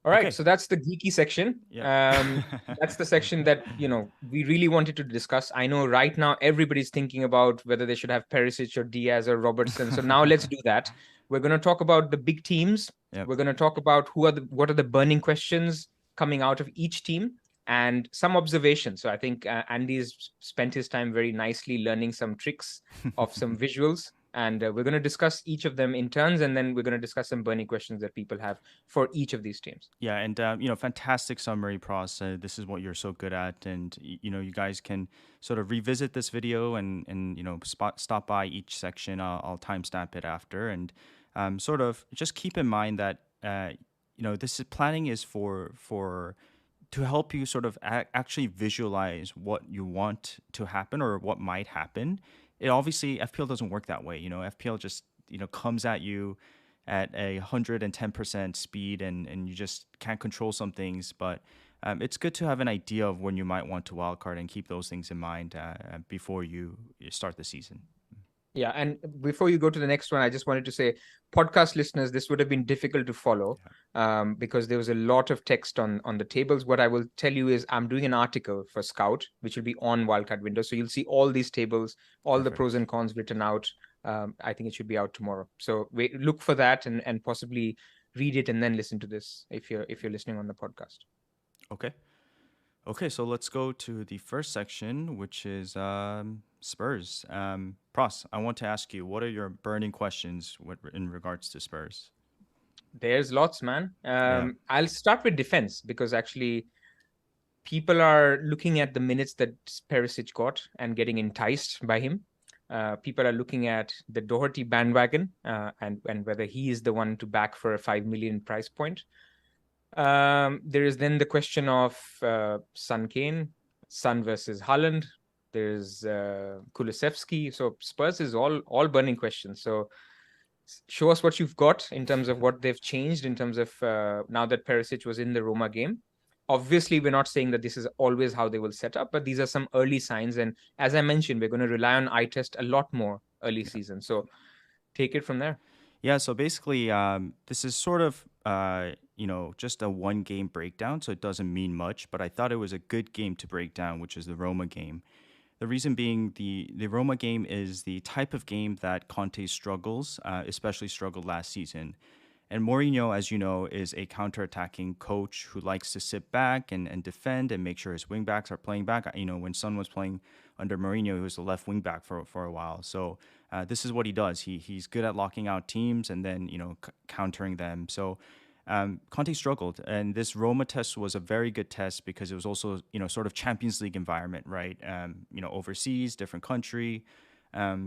All right,
Okay.
so that's the geeky section.
Yeah.
That's the section that we really wanted to discuss. I know right now everybody's thinking about whether they should have Perisic or Diaz or Robertson. So now let's do that. We're going to talk about the big teams.
Yep.
We're going to talk about what are the burning questions coming out of each team and some observations. So I think Andy's spent his time very nicely learning some tricks of some visuals. And we're going to discuss each of them in turns, and then we're going to discuss some burning questions that people have for each of these teams.
Yeah, and fantastic summary, Pros. This is what you're so good at, and you guys can sort of revisit this video and stop by each section. I'll timestamp it after, and sort of just keep in mind that this planning is for to help you sort of actually visualize what you want to happen or what might happen. It obviously FPL doesn't work that way. FPL just comes at you at 110% speed, and you just can't control some things. But it's good to have an idea of when you might want to wildcard and keep those things in mind before you start the season.
Yeah, and before you go to the next one, I just wanted to say, podcast listeners, this would have been difficult to follow because there was a lot of text on the tables. What I will tell you is I'm doing an article for Scout, which will be on Wildcard Window. So you'll see all these tables, all
Perfect.
the pros and cons written out. I think it should be out tomorrow. So look for that and possibly read it and then listen to this if you're listening on the podcast.
Okay, so let's go to the first section, which is Spurs. Pros, I want to ask you, what are your burning questions in regards to Spurs?
There's lots, man. I'll start with defense because actually people are looking at the minutes that Perisic got and getting enticed by him. People are looking at the Doherty bandwagon and whether he is the one to back for a 5 million price point. There is then the question of Son Kane, Son versus Haaland. There's Kulusevski. So Spurs is all burning questions. So show us what you've got in terms of what they've changed in terms of now that Perisic was in the Roma game. Obviously, we're not saying that this is always how they will set up, but these are some early signs. And as I mentioned, we're going to rely on eye test a lot more early season. So take it from there.
Yeah, so basically, this is sort of just a one game breakdown, so it doesn't mean much. But I thought it was a good game to break down, which is the Roma game. The reason being, the Roma game is the type of game that Conte struggles, especially struggled last season. And Mourinho, as you know, is a counter-attacking coach who likes to sit back and defend and make sure his wingbacks are playing back. When Son was playing under Mourinho, he was the left wingback for a while. So this is what he does. He's good at locking out teams and then countering them. So Conte struggled, and this Roma test was a very good test because it was also sort of Champions League environment, right? Overseas, different country.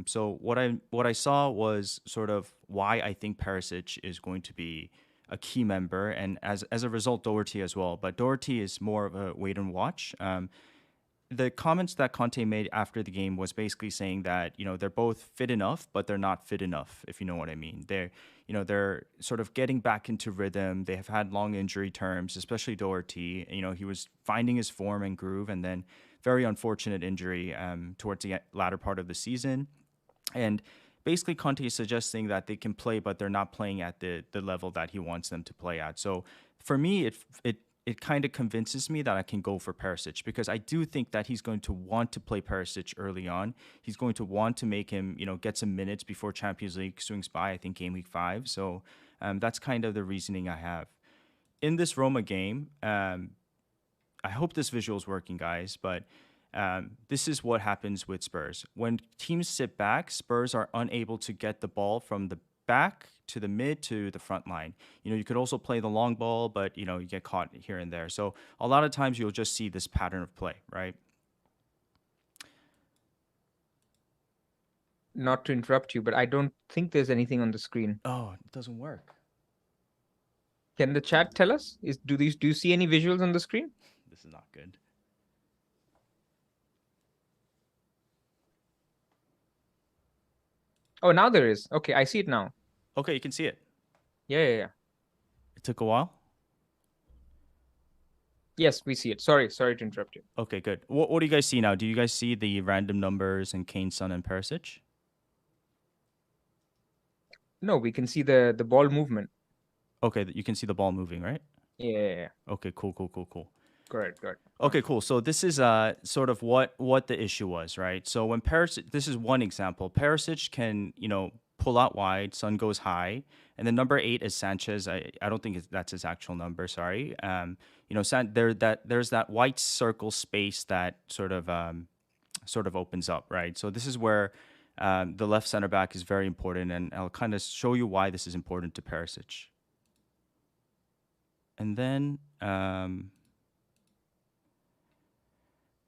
So what I saw was sort of why I think Perisic is going to be a key member, and as a result, Doherty as well. But Doherty is more of a wait and watch. The comments that Conte made after the game was basically saying that they're both fit enough, but they're not fit enough, if you know what I mean. They're sort of getting back into rhythm. They have had long injury terms, especially Doherty. He was finding his form and groove, and then very unfortunate injury towards the latter part of the season. And basically Conte is suggesting that they can play, but they're not playing at the level that he wants them to play at. So for me, it kind of convinces me that I can go for Perisic because I do think that he's going to want to play Perisic early on. He's going to want to make him, get some minutes before Champions League swings by, I think game week 5. So that's kind of the reasoning I have. In this Roma game, I hope this visual is working, guys, but this is what happens with Spurs. When teams sit back, Spurs are unable to get the ball from the back to the mid to the front line. You could also play the long ball, but you get caught here and there. So a lot of times you'll just see this pattern of play, right?
Not to interrupt you, but I don't think there's anything on the screen.
Oh, it doesn't work.
Can the chat tell us? Do you see any visuals on the screen?
This is not good.
Oh, now there is. Okay, I see it now.
Okay, you can see it.
Yeah.
It took a while.
Yes, we see it. Sorry to interrupt you.
Okay, good. What do you guys see now? Do you guys see the random numbers in Kane, Son, and Perisic?
No, we can see the ball movement.
Okay, you can see the ball moving, right?
Yeah.
Okay, cool.
Correct.
Okay, cool. So this is sort of what the issue was, right? So when Perisic, this is one example. Perisic can pull out wide, Son goes high, and then number 8 is Sanchez. I don't think that's his actual number. Sorry. There's that white circle space that sort of opens up, right? So this is where the left center back is very important, and I'll kind of show you why this is important to Perisic. And then.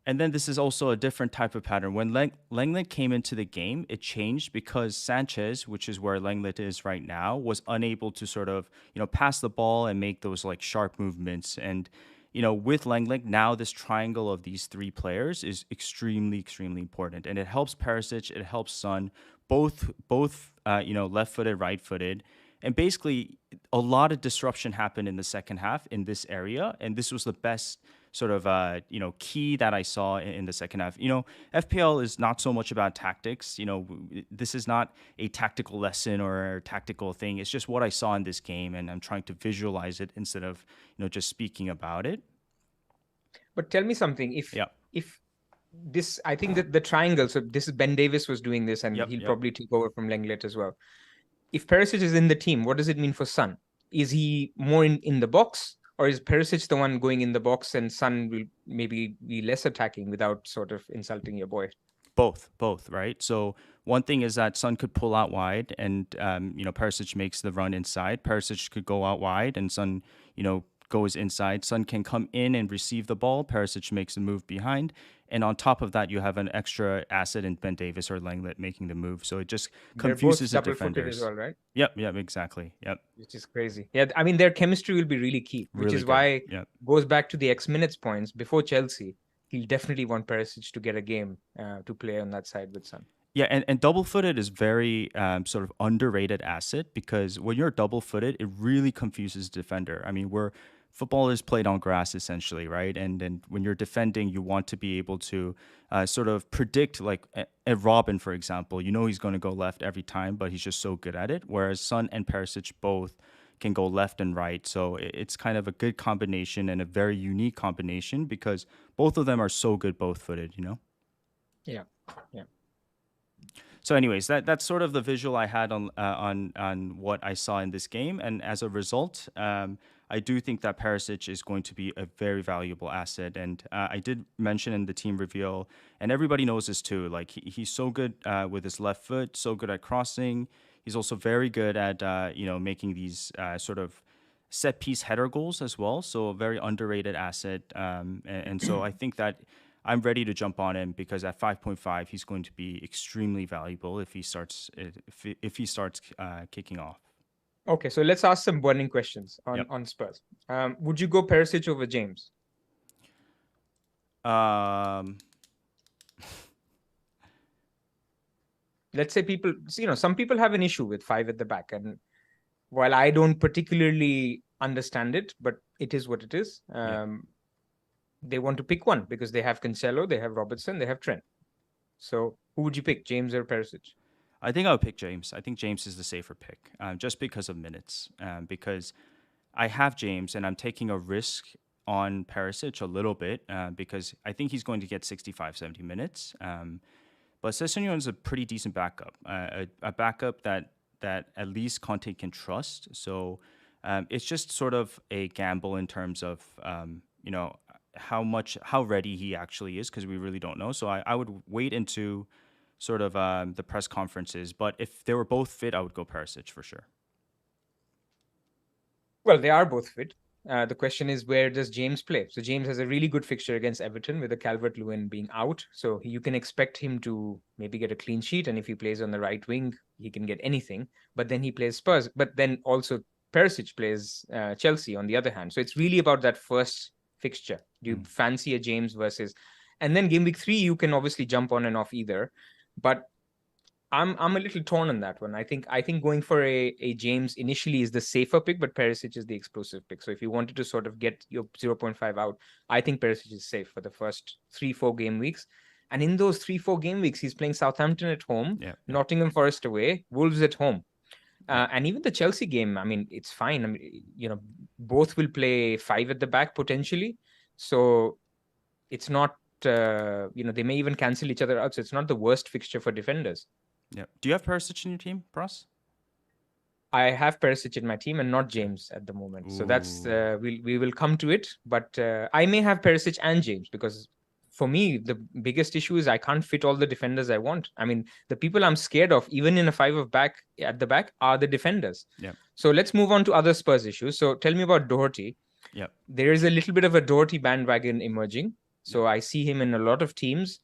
And then this is also a different type of pattern. When Lenglet came into the game, it changed because Sanchez, which is where Lenglet is right now, was unable to sort of, pass the ball and make those like sharp movements. And, with Lenglet, now this triangle of these three players is extremely, extremely important. And it helps Perisic, it helps Son, both left-footed, right-footed. And basically, a lot of disruption happened in the second half in this area. And this was the best sort of key that I saw in the second half. FPL is not so much about tactics. This is not a tactical lesson or a tactical thing. It's just what I saw in this game, and I'm trying to visualize it instead of just speaking about it.
But tell me something. If this, I think that the triangle. So this is Ben Davis was doing this, and he'll probably take over from Lenglet as well. If Perisic is in the team, what does it mean for Son? Is he more in the box? Or is Perisic the one going in the box and Son will maybe be less attacking without sort of insulting your boy?
Both, right? So one thing is that Son could pull out wide and, Perisic makes the run inside. Perisic could go out wide and Son, goes inside. Son can come in and receive the ball. Perisic makes the move behind. And on top of that, you have an extra asset in Ben Davis or Lenglet making the move. So it just confuses the defenders.
As well, right?
Yep, exactly. Yep.
Which is crazy. Yeah, I mean, their chemistry will be really key, which is why goes back to the X minutes points before Chelsea. He'll definitely want Perisic to get a game to play on that side with Son.
Yeah, and double-footed is very sort of underrated asset because when you're double-footed, it really confuses the defender. I mean, football is played on grass essentially, right? And then when you're defending, you want to be able to sort of predict, like a Robin, for example. He's going to go left every time, but he's just so good at it. Whereas Son and Perisic both can go left and right. So it's kind of a good combination and a very unique combination because both of them are so good both-footed,
Yeah.
So, anyways, that's sort of the visual I had on what I saw in this game, and as a result, I do think that Perisic is going to be a very valuable asset. And I did mention in the team reveal, and everybody knows this too. Like he's so good with his left foot, so good at crossing. He's also very good at making these sort of set piece header goals as well. So a very underrated asset. And so I think that I'm ready to jump on him because at 5.5, he's going to be extremely valuable if he starts kicking off.
Okay, so let's ask some burning questions on Spurs. Would you go Perisic over James? Let's say people, some people have an issue with 5 at the back, and while I don't particularly understand it, but it is what it is. They want to pick one because they have Cancelo, they have Robertson, they have Trent. So who would you pick, James or Perisic?
I think I would pick James. I think James is the safer pick, just because of minutes. Because I have James and I'm taking a risk on Perisic a little bit because I think he's going to get 65, 70 minutes. But Sessegnon is a pretty decent backup, a backup that at least Conte can trust. So it's just sort of a gamble in terms of, how ready he actually is because we really don't know. So I would wait into sort of the press conferences. But if they were both fit, I would go Perisic for sure.
Well, they are both fit. The question is, where does James play? So James has a really good fixture against Everton with the Calvert-Lewin being out. So you can expect him to maybe get a clean sheet. And if he plays on the right wing, he can get anything. But then he plays Spurs. But then also Perisic plays Chelsea on the other hand. So it's really about that first fixture. Do you fancy a James versus... And then game week 3, you can obviously jump on and off either. But I'm a little torn on that one. I think going for a James initially is the safer pick, but Perisic is the explosive pick. So if you wanted to sort of get your 0.5 out, I think Perisic is safe for the first 3-4 game weeks. And in those 3-4 game weeks, he's playing Southampton at home, Nottingham Forest away, Wolves at home. And even the Chelsea game, I mean, it's fine. I mean, both will play 5 at the back potentially. So it's not, they may even cancel each other out. So it's not the worst fixture for defenders.
Yeah. Do you have Perisic in your team, Pras?
I have Perisic in my team and not James at the moment. So that's we will come to it. But I may have Perisic and James, because for me, the biggest issue is I can't fit all the defenders I want. I mean, the people I'm scared of, even in a 5 of back at the back, are the defenders.
Yeah.
So let's move on to other Spurs issues. So tell me about Doherty.
Yeah.
There is a little bit of a Doherty bandwagon emerging. So I see him in a lot of teams.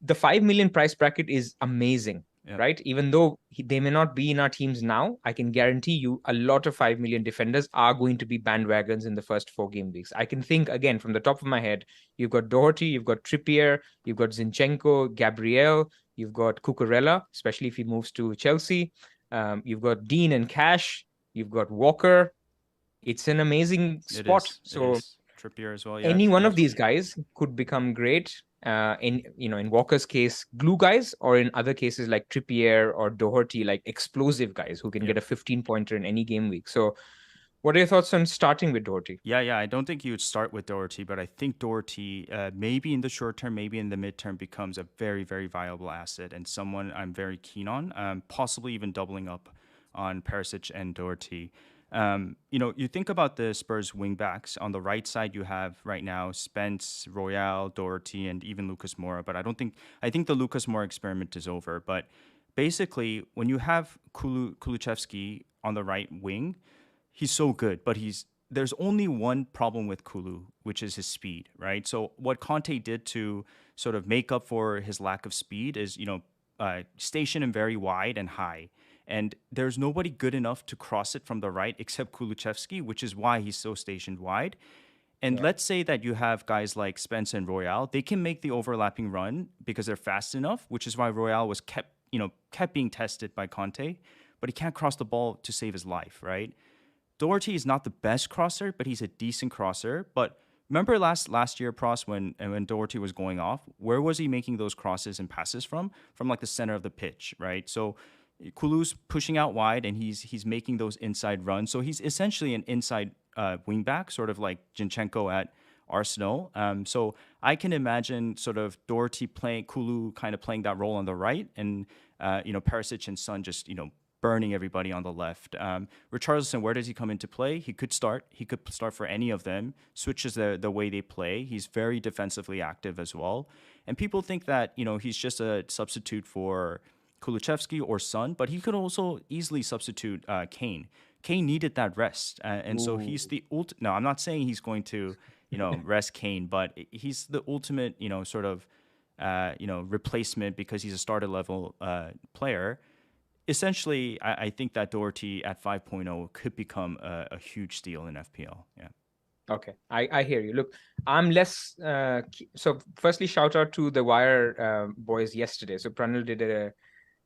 The 5 million price bracket is amazing, right? Even though they may not be in our teams now, I can guarantee you a lot of 5 million defenders are going to be bandwagons in the first 4 game weeks. I can think, again, from the top of my head, you've got Doherty, you've got Trippier, you've got Zinchenko, Gabriel, you've got Cucurella, especially if he moves to Chelsea. You've got Dean and Cash, you've got Walker. It's an amazing spot. So
Trippier as well.
Any one of these guys could become great. In Walker's case, glue guys, or in other cases like Trippier or Doherty, like explosive guys who can get a 15-pointer in any game week. So what are your thoughts on starting with Doherty?
Yeah. I don't think you would start with Doherty, but I think Doherty, maybe in the short term, maybe in the midterm, becomes a very, very viable asset and someone I'm very keen on, possibly even doubling up on Perisic and Doherty. You think about the Spurs wingbacks. On the right side, you have right now Spence, Royale, Doherty, and even Lucas Moura. But I think the Lucas Moura experiment is over. But basically, when you have Kulusevski on the right wing, he's so good. But there's only one problem with Kulu, which is his speed, right? So what Conte did to sort of make up for his lack of speed is, station him very wide and high. And there's nobody good enough to cross it from the right except Kulusevski, which is why he's so stationed wide. And let's say that you have guys like Spence and Royale. They can make the overlapping run because they're fast enough, which is why Royale was kept being tested by Conte, but he can't cross the ball to save his life, right? Doherty is not the best crosser, but he's a decent crosser. But remember last year, Pros, when Doherty was going off, where was he making those crosses and passes from? From like the center of the pitch, right? So Kulu's pushing out wide, and he's making those inside runs. So he's essentially an inside wingback, sort of like Zinchenko at Arsenal. So I can imagine sort of Doherty playing, Kulu kind of playing that role on the right, and Perisic and Son just burning everybody on the left. Richarlison, where does he come into play? He could start. He could start for any of them. Switches the way they play. He's very defensively active as well. And people think that he's just a substitute for Kulusevski or Son, but he could also easily substitute Kane. Kane needed that rest, and so he's the No, I'm not saying he's going to, rest Kane, but he's the ultimate, sort of, replacement because he's a starter level player. Essentially, I think that Doherty at 5.0 could become a huge steal in FPL. Yeah.
Okay, I hear you. Look, I'm less. So, firstly, shout out to the Wire boys yesterday. So, Pranal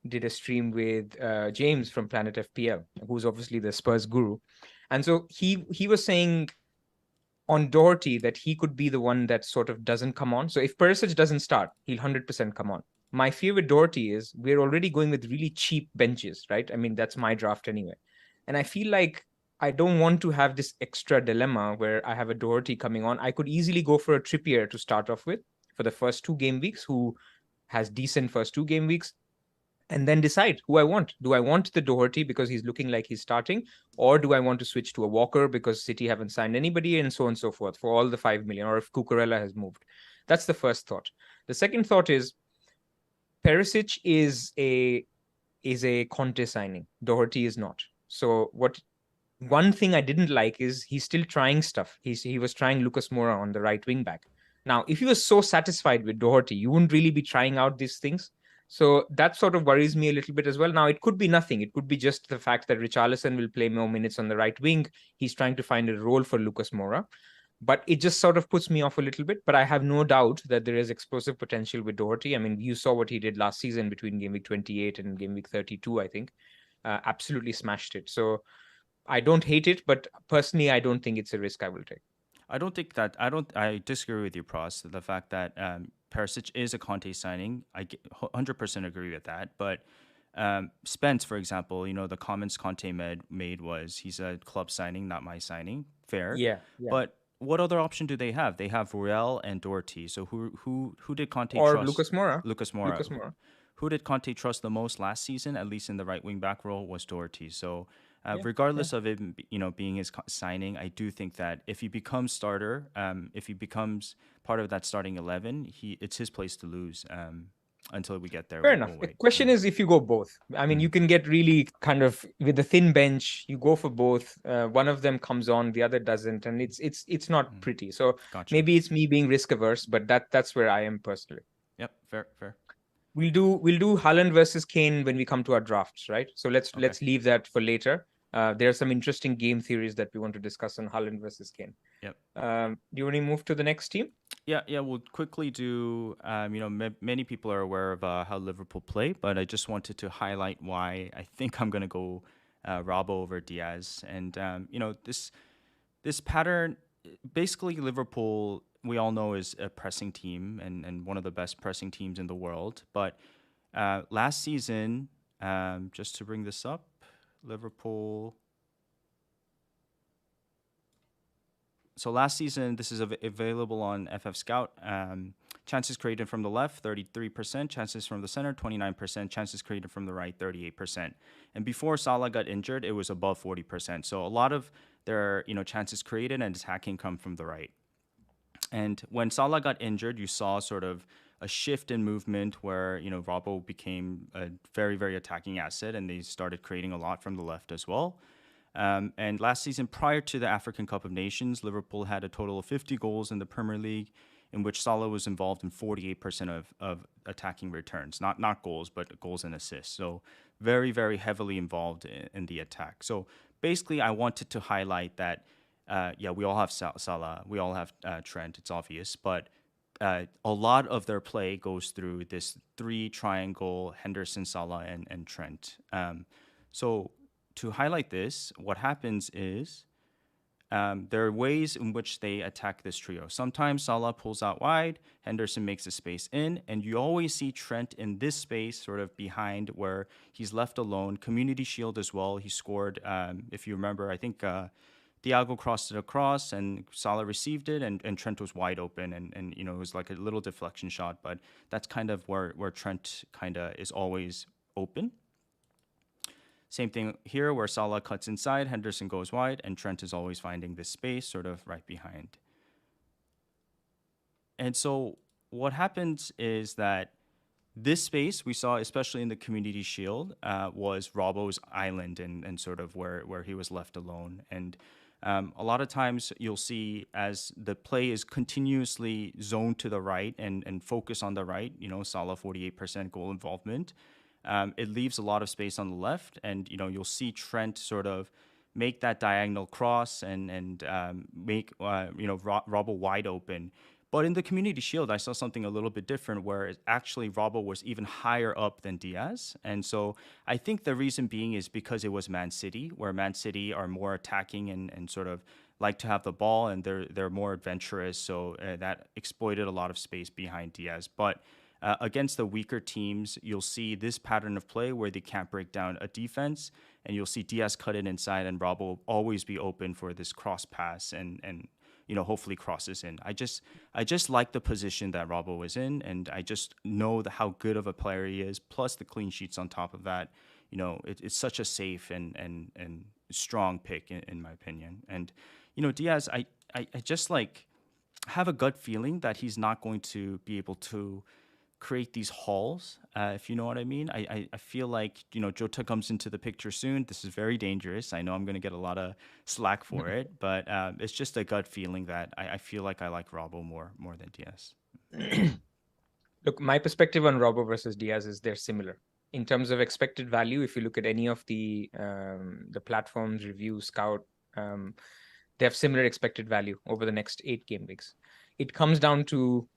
did a stream with James from Planet FPL, who's obviously the Spurs guru. And so he was saying on Doherty that he could be the one that sort of doesn't come on. So if Perisic doesn't start, he'll 100% come on. My fear with Doherty is we're already going with really cheap benches, right? I mean, that's my draft anyway. And I feel like I don't want to have this extra dilemma where I have a Doherty coming on. I could easily go for a Trippier to start off with for the first 2 game weeks, who has decent first 2 game weeks, and then decide who I want. Do I want the Doherty because he's looking like he's starting, or do I want to switch to a Walker because City haven't signed anybody, and so on and so forth for all the 5 million, or if Cucurella has moved? That's the first thought. The second thought is Perisic is a Conte signing. Doherty is not. So one thing I didn't like is he's still trying stuff. He was trying Lucas Moura on the right wing back. Now, if he was so satisfied with Doherty, you wouldn't really be trying out these things. So that sort of worries me a little bit as well. Now, it could be nothing. It could be just the fact that Richarlison will play more minutes on the right wing. He's trying to find a role for Lucas Moura. But it just sort of puts me off a little bit. But I have no doubt that there is explosive potential with Doherty. I mean, you saw what he did last season between game week 28 and game week 32, I think. Absolutely smashed it. So I don't hate it, but personally, I don't think it's a risk I will take.
I don't think that I disagree with you, Pros. The fact that Perisic is a Conte signing, 100% agree with that. But Spence, for example, the comments Conte made was he's a club signing, not my signing. Fair,
Yeah, yeah.
but what other option do they have? They have Ruel and Doherty. So who did Conte
Or
trust?
Lucas Moura.
Lucas Moura.
Lucas Moura.
Who did Conte trust the most last season, at least in the right wing back role, was Doherty. So
Yeah, yeah.
regardless of it, being his signing, I do think that if he becomes starter, if he becomes part of that starting 11, it's his place to lose. Until we get there,
Fair
we'll
enough. The
wait.
question is if you go both. I mean, you can get really kind of with the thin bench. You go for both. One of them comes on, the other doesn't, and it's not pretty. So
Gotcha.
maybe it's me being risk averse, but that's where I am personally.
Yep, fair.
We'll do Haaland versus Kane when we come to our drafts, right? So let's leave that for later. There are some interesting game theories that we want to discuss on Haaland versus Kane.
Yep.
Do you want to move to the next team?
Yeah. We'll quickly do. Many people are aware of how Liverpool play, but I just wanted to highlight why I think I'm going to go Robbo over Diaz, and this pattern. Basically, Liverpool, we all know, is a pressing team and one of the best pressing teams in the world. But last season, just to bring this up, Liverpool. So last season, this is available on FF Scout. Chances created from the left, 33%. Chances from the center, 29%. Chances created from the right, 38%. And before Salah got injured, it was above 40%. So a lot of their chances created and attacking come from the right. And when Salah got injured, you saw sort of a shift in movement where Robbo became a very, very attacking asset, and they started creating a lot from the left as well. And last season, prior to the African Cup of Nations, Liverpool had a total of 50 goals in the Premier League, in which Salah was involved in 48% of attacking returns, not goals, but goals and assists. So very, very heavily involved in the attack. So basically, I wanted to highlight that, we all have Salah, we all have Trent, it's obvious, but a lot of their play goes through this three triangle: Henderson, Salah, and Trent. So to highlight this, what happens is there are ways in which they attack this trio. Sometimes Salah pulls out wide, Henderson makes a space in, and you always see Trent in this space, sort of behind where he's left alone. Community Shield as well. He scored, if you remember, I think Thiago crossed it across and Salah received it, and Trent was wide open, and it was like a little deflection shot, but that's kind of where Trent kind of is always open. Same thing here where Salah cuts inside, Henderson goes wide, and Trent is always finding this space sort of right behind. And so what happens is that this space we saw, especially in the Community Shield, was Robbo's island and sort of where he was left alone. And a lot of times you'll see as the play is continuously zoned to the right and focus on the right, Salah 48% goal involvement. It leaves a lot of space on the left, and you'll see Trent sort of make that diagonal cross and make Robbo wide open. But in the Community Shield, I saw something a little bit different, where actually Robbo was even higher up than Diaz, and so I think the reason being is because it was Man City, where Man City are more attacking and sort of like to have the ball, and they're more adventurous, so that exploited a lot of space behind Diaz, but. Against the weaker teams, you'll see this pattern of play where they can't break down a defense, and you'll see Diaz cut it inside, and Robbo will always be open for this cross pass, and hopefully crosses in. I just like the position that Robbo is in, and I just know how good of a player he is. Plus the clean sheets on top of that, it's such a safe and strong pick in my opinion. And Diaz, I just have a gut feeling that he's not going to be able to create these hauls, if you know what I mean. I feel like, Jota comes into the picture soon. This is very dangerous. I know I'm going to get a lot of slack for it, but it's just a gut feeling that I feel like I like Robbo more than Diaz.
Look, my perspective on Robbo versus Diaz is they're similar. In terms of expected value, if you look at any of the platforms, Review, Scout, They have similar expected value over the next 8 game weeks. It comes down to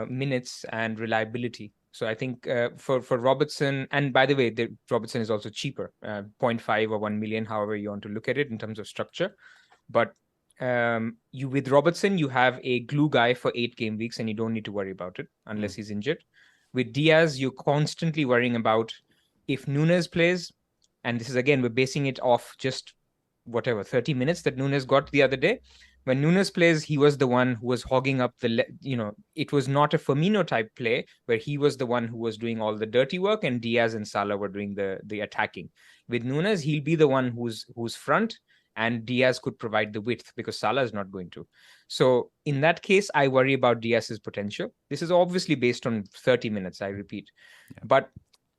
minutes and reliability. So I think for Robertson, and by the way, Robertson is also cheaper, 0.5 or 1 million, however you want to look at it in terms of structure. But you with Robertson, you have a glue guy for 8 game weeks, and you don't need to worry about it unless he's injured. With Diaz, you're constantly worrying about if Nunes plays, and this is again, we're basing it off just whatever 30 minutes that Nunes got the other day. When Nunes plays, he was the one who was hogging up it was not a Firmino type play where he was the one who was doing all the dirty work and Diaz and Salah were doing the attacking. With Nunes, he'll be the one who's front, and Diaz could provide the width because Salah is not going to. So in that case, I worry about Diaz's potential. This is obviously based on 30 minutes, I repeat. Yeah. But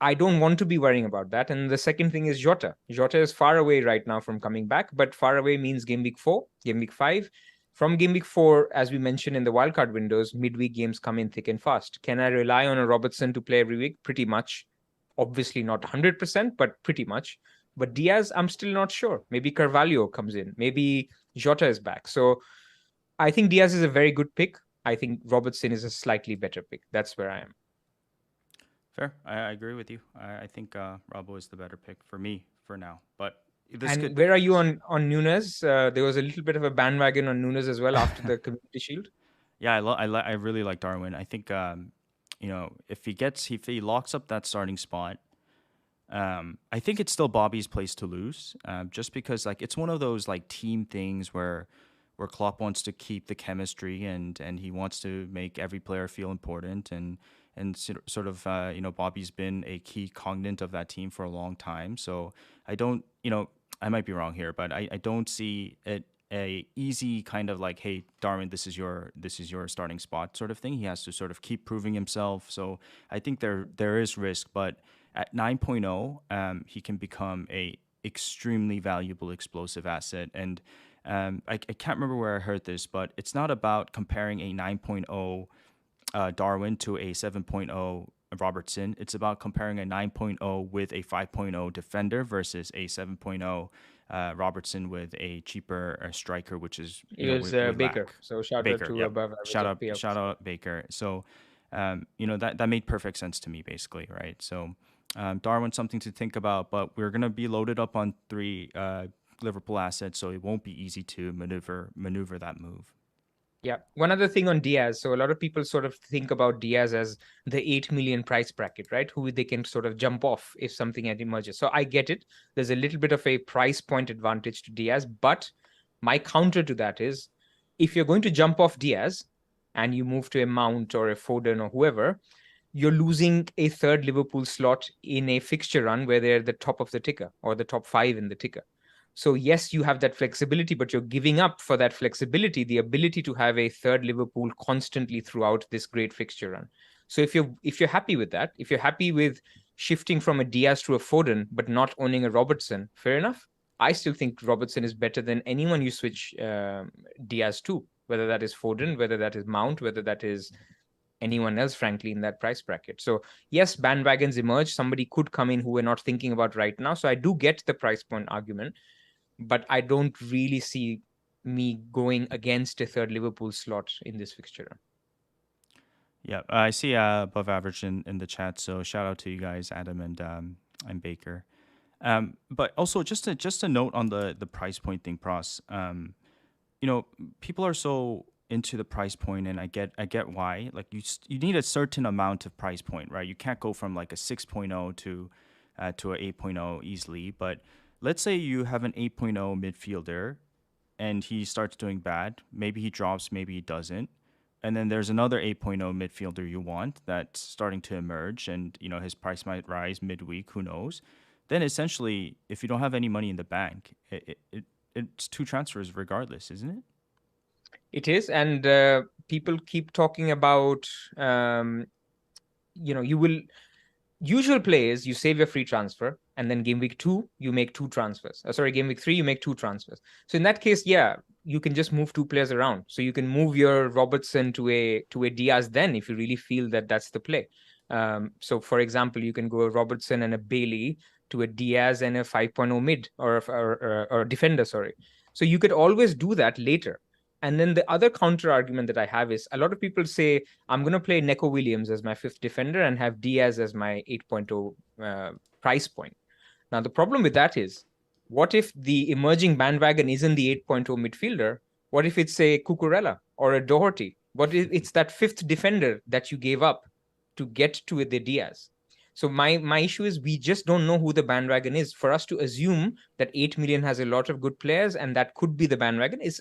I don't want to be worrying about that. And the second thing is Jota. Jota is far away right now from coming back, but far away means game week 4, game week 5. From game week 4, as we mentioned in the wildcard windows, midweek games come in thick and fast. Can I rely on a Robertson to play every week? Pretty much. Obviously not 100%, but pretty much. But Diaz, I'm still not sure. Maybe Carvalho comes in. Maybe Jota is back. So I think Diaz is a very good pick. I think Robertson is a slightly better pick. That's where I am.
Fair. I agree with you. I think Robbo is the better pick for me for now. But
where are you on Nunes? There was a little bit of a bandwagon on Nunes as well after the Community Shield.
Yeah, I really like Darwin. I think if he locks up that starting spot, I think it's still Bobby's place to lose. Just because it's one of those team things where Klopp wants to keep the chemistry and he wants to make every player feel important and sort of Bobby's been a key cognate of that team for a long time. So I don't I might be wrong here, but I don't see it a easy kind of hey, Darwin, this is your starting spot sort of thing. He has to sort of keep proving himself. So I think there is risk, but at 9.0, he can become a extremely valuable explosive asset. And I can't remember where I heard this, but it's not about comparing a 9.0 Darwin to a 7.0 Robertson. It's about comparing a 9.0 with a 5.0 defender versus a 7.0 Robertson with a cheaper striker, which is
with Baker. Lack. So shout out to above average.
Shout out Baker. So that made perfect sense to me, basically, right? So Darwin's something to think about, but we're gonna be loaded up on 3 Liverpool assets, so it won't be easy to maneuver that move.
Yeah. One other thing on Diaz. So a lot of people sort of think about Diaz as the 8 million price bracket, right? Who they can sort of jump off if something emerges. So I get it. There's a little bit of a price point advantage to Diaz. But my counter to that is if you're going to jump off Diaz and you move to a Mount or a Foden or whoever, you're losing a third Liverpool slot in a fixture run where they're the top of the ticker or the top 5 in the ticker. So yes, you have that flexibility, but you're giving up for that flexibility, the ability to have a third Liverpool constantly throughout this great fixture run. So if you're happy with that, if you're happy with shifting from a Diaz to a Foden, but not owning a Robertson, fair enough. I still think Robertson is better than anyone you switch Diaz to, whether that is Foden, whether that is Mount, whether that is anyone else, frankly, in that price bracket. So yes, bandwagons emerge. Somebody could come in who we're not thinking about right now. So I do get the price point argument, but I don't really see me going against a third Liverpool slot in this fixture.
Yeah, I see above average in the chat. So shout out to you guys, Adam and Baker. But also just a note on the price point thing, Pros. People are so into the price point, and I get why. You need a certain amount of price point, right? You can't go from a 6.0 to a 8.0 easily. But let's say you have an 8.0 midfielder, and he starts doing bad. Maybe he drops, maybe he doesn't. And then there's another 8.0 midfielder you want that's starting to emerge, and his price might rise midweek. Who knows? Then essentially, if you don't have any money in the bank, it's 2 transfers regardless, isn't it?
It is, and people keep talking about, you will. Usual play is you save your free transfer, and then game week 2 you make 2 transfers. Game week 3 you make 2 transfers. So in that case, yeah, you can just move 2 players around. So you can move your Robertson to a Diaz then if you really feel that that's the play. So for example, you can go a Robertson and a Bailey to a Diaz and a 5.0 mid or a defender. Sorry. So you could always do that later. And then the other counter argument that I have is a lot of people say, I'm going to play Neco Williams as my fifth defender and have Diaz as my 8.0 price point. Now, the problem with that is, what if the emerging bandwagon isn't the 8.0 midfielder? What if it's a Cucurella or a Doherty? What if it's that fifth defender that you gave up to get to the Diaz? So my issue is we just don't know who the bandwagon is. For us to assume that 8 million has a lot of good players and that could be the bandwagon is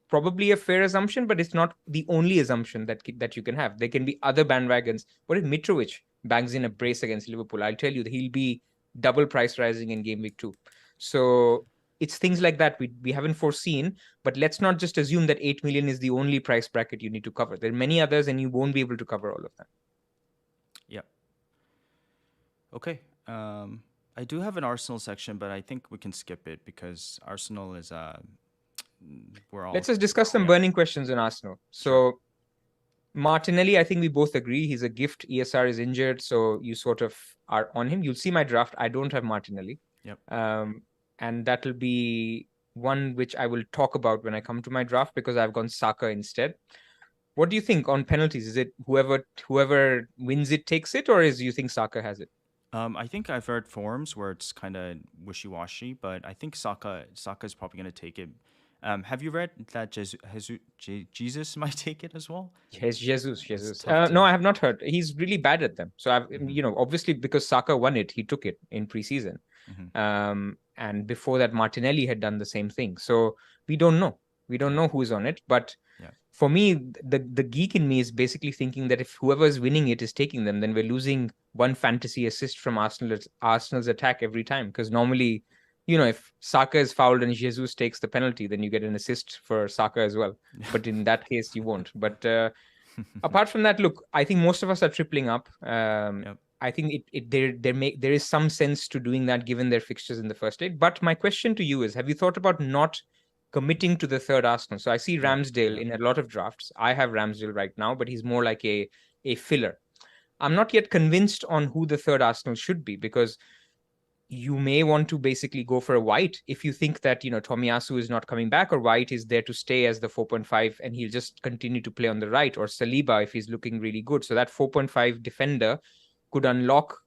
probably a fair assumption, but it's not the only assumption that you can have. There can be other bandwagons. What if Mitrovic bangs in a brace against Liverpool? I'll tell you that he'll be double price rising in game week 2. So it's things like that we haven't foreseen, but let's not just assume that 8 million is the only price bracket you need to cover. There are many others and you won't be able to cover all of them.
Yep. Okay. I do have an Arsenal section, but I think we can skip it because Arsenal is we're all.
Let's just discuss some burning questions on Arsenal. So Martinelli, I think we both agree he's a gift. ESR is injured, so you sort of are on him. You'll see my draft. I don't have Martinelli.
Yep.
And that'll be one which I will talk about when I come to my draft because I've gone Saka instead. What do you think on penalties? Is it whoever wins it takes it, or is you think Saka has it?
I think I've heard forums where it's kind of wishy-washy, but I think Saka is probably going to take it. Have you read that Jesus might take it as well?
Yes, Jesus. No, I have not heard. He's really bad at them. So I've, obviously because Saka won it, he took it in preseason. And before that, Martinelli had done the same thing. So we don't know. We don't know who's on it. But for me, the geek in me is basically thinking that if whoever is winning it is taking them, then we're losing one fantasy assist from Arsenal's attack every time. Because normally, if Saka is fouled and Jesus takes the penalty, then you get an assist for Saka as well. But in that case, you won't. But apart from that, look, I think most of us are tripling up. I think there is some sense to doing that given their fixtures in the first leg. But my question to you is, have you thought about not committing to the third Arsenal? So I see Ramsdale in a lot of drafts. I have Ramsdale right now, but he's more like a filler. I'm not yet convinced on who the third Arsenal should be because you may want to basically go for a White if you think that, Tomiyasu is not coming back or White is there to stay as the 4.5 and he'll just continue to play on the right, or Saliba if he's looking really good. So that 4.5 defender could unlock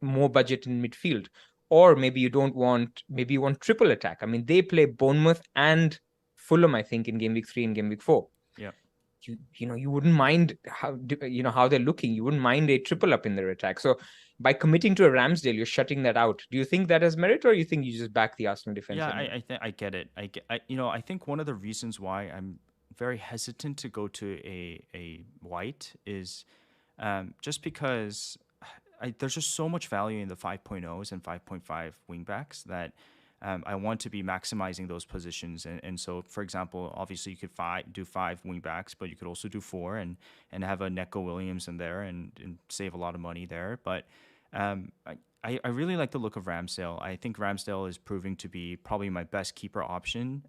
more budget in midfield. Or maybe you want triple attack. I mean, they play Bournemouth and Fulham, I think, in game week 3 and game week 4.
Yeah.
You wouldn't mind how they're looking. You wouldn't mind a triple up in their attack. So by committing to a Ramsdale, you're shutting that out. Do you think that has merit, or you think you just back the Arsenal defense?
Yeah, I get it. I think one of the reasons why I'm very hesitant to go to a White is just because there's just so much value in the 5.0s and 5.5 wingbacks that I want to be maximizing those positions. And so, for example, obviously you could do 5 wingbacks, but you could also do 4 and have a Neco Williams in there and save a lot of money there. But I really like the look of Ramsdale. I think Ramsdale is proving to be probably my best keeper option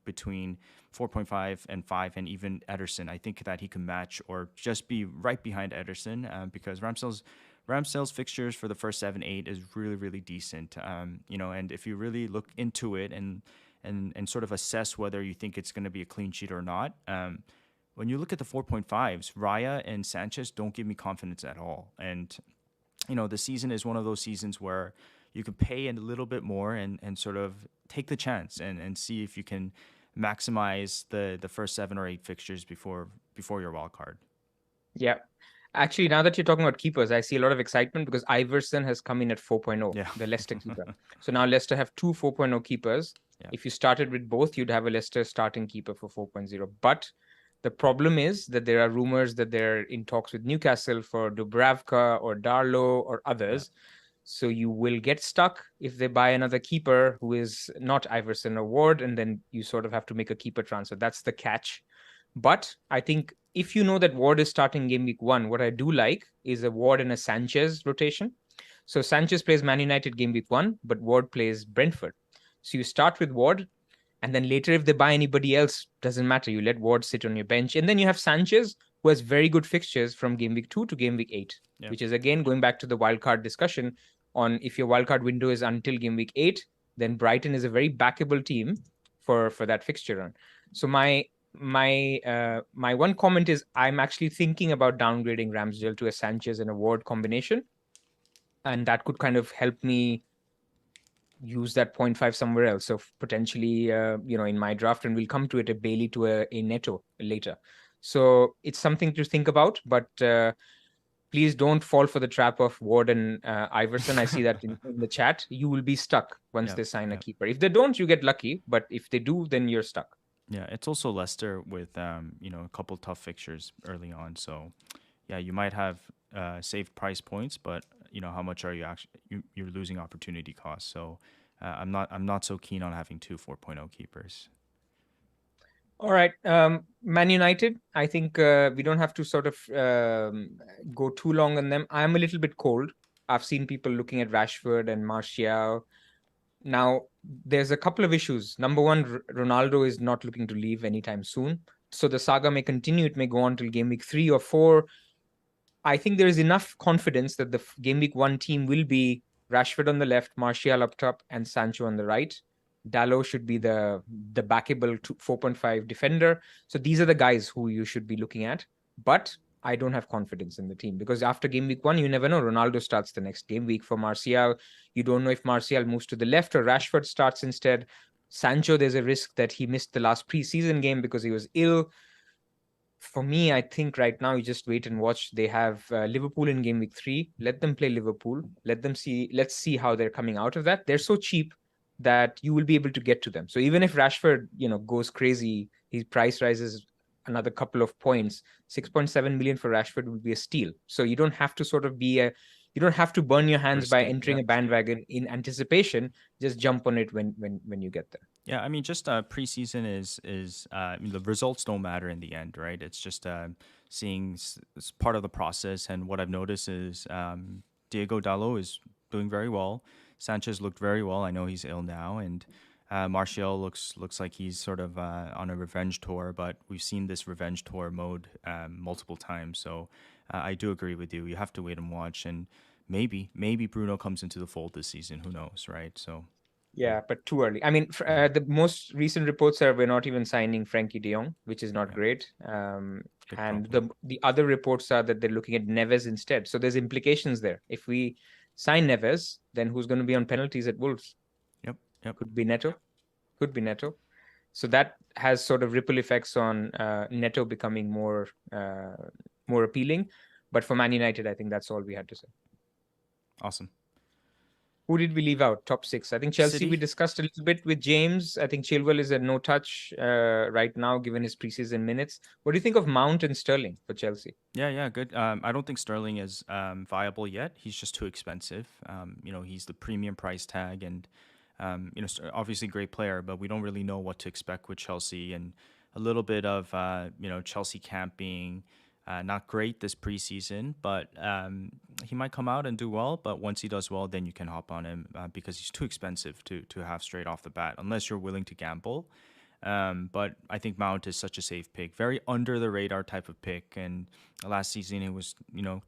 between 4.5 and 5 and even Ederson. I think that he can match or just be right behind Ederson because Ramsdale's fixtures for the first 7-8 is really, really decent. And if you really look into it and sort of assess whether you think it's going to be a clean sheet or not, when you look at the 4.5s, Raya and Sanchez don't give me confidence at all. And the season is one of those seasons where you can pay a little bit more and sort of take the chance and see if you can maximize the first 7 or 8 fixtures before your wild card.
Yeah. Actually, now that you're talking about keepers, I see a lot of excitement because Iverson has come in at 4.0, the Leicester keeper. So now Leicester have 2 4.0 keepers. Yeah. If you started with both, you'd have a Leicester starting keeper for 4.0. But the problem is that there are rumors that they're in talks with Newcastle for Dubravka or Darlow or others. Yeah. So you will get stuck if they buy another keeper who is not Iverson or Ward, and then you sort of have to make a keeper transfer. That's the catch. But I think if you know that Ward is starting game week 1, what I do like is a Ward and a Sanchez rotation. So Sanchez plays Man United game week 1, but Ward plays Brentford. So you start with Ward, and then later if they buy anybody else, doesn't matter. You let Ward sit on your bench. And then you have Sanchez, who has very good fixtures from game week 2 to game week 8, which is again going back to the wildcard discussion on if your wildcard window is until game week 8, then Brighton is a very backable team for that fixture run. So my one comment is I'm actually thinking about downgrading Ramsdale to a Sanchez and a Ward combination, and that could kind of help me use that 0.5 somewhere else. So potentially, in my draft, and we'll come to it, a Bailey to a Neto later. So it's something to think about, but please don't fall for the trap of Ward and Iverson. I see that in the chat. You will be stuck once they sign a keeper. If they don't, you get lucky, but if they do, then you're stuck.
Yeah, it's also Leicester with a couple tough fixtures early on. So yeah, you might have saved price points, but how much are you actually you're losing opportunity costs. So I'm not so keen on having two 4.0 keepers.
All right, Man United. I think we don't have to sort of go too long on them. I'm a little bit cold. I've seen people looking at Rashford and Martial. Now, there's a couple of issues. Number one, Ronaldo is not looking to leave anytime soon. So the saga may continue. It may go on till game week 3 or 4. I think there is enough confidence that the game week 1 team will be Rashford on the left, Martial up top, and Sancho on the right. Dalot should be the backable 4.5 defender. So these are the guys who you should be looking at. But I don't have confidence in the team because after game week 1, you never know. Ronaldo starts the next game week for Martial. You don't know if Martial moves to the left or Rashford starts instead. Sancho, there's a risk that he missed the last preseason game because he was ill. For me, I think right now you just wait and watch. They have Liverpool in game week 3. Let them play Liverpool. Let's see how they're coming out of that. They're so cheap that you will be able to get to them. So even if Rashford, goes crazy, his price rises another couple of points, 6.7 million for Rashford would be a steal. So you don't have to you don't have to burn your hands by entering a bandwagon in anticipation. Just jump on it when you get there.
Yeah, I mean, just preseason is the results don't matter in the end, right? It's just seeing it's part of the process. And what I've noticed is Diego Dalot is doing very well. Sanchez looked very well. I know he's ill now, and Martial looks like he's sort of on a revenge tour. But we've seen this revenge tour mode multiple times, so I do agree with you. You have to wait and watch, and maybe Bruno comes into the fold this season. Who knows, right? So.
Yeah, but too early. I mean, the most recent reports are we're not even signing Frankie de Jong, which is not great. And the other reports are that they're looking at Neves instead. So there's implications there. If we sign Neves, then who's going to be on penalties at Wolves?
Yep.
Could be Neto. So that has sort of ripple effects on Neto becoming more appealing. But for Man United, I think that's all we had to say.
Awesome.
Who did we leave out? Top 6. I think Chelsea City. We discussed a little bit with James. I think Chilwell is a no touch right now, given his preseason minutes. What do you think of Mount and Sterling for Chelsea?
Yeah, good. I don't think Sterling is viable yet. He's just too expensive. He's the premium price tag, and obviously great player, but we don't really know what to expect with Chelsea, and a little bit of Chelsea camp being not great this preseason, but he might come out and do well. But once he does well, then you can hop on him because he's too expensive to have straight off the bat, unless you're willing to gamble. But I think Mount is such a safe pick, very under the radar type of pick. And last season he was,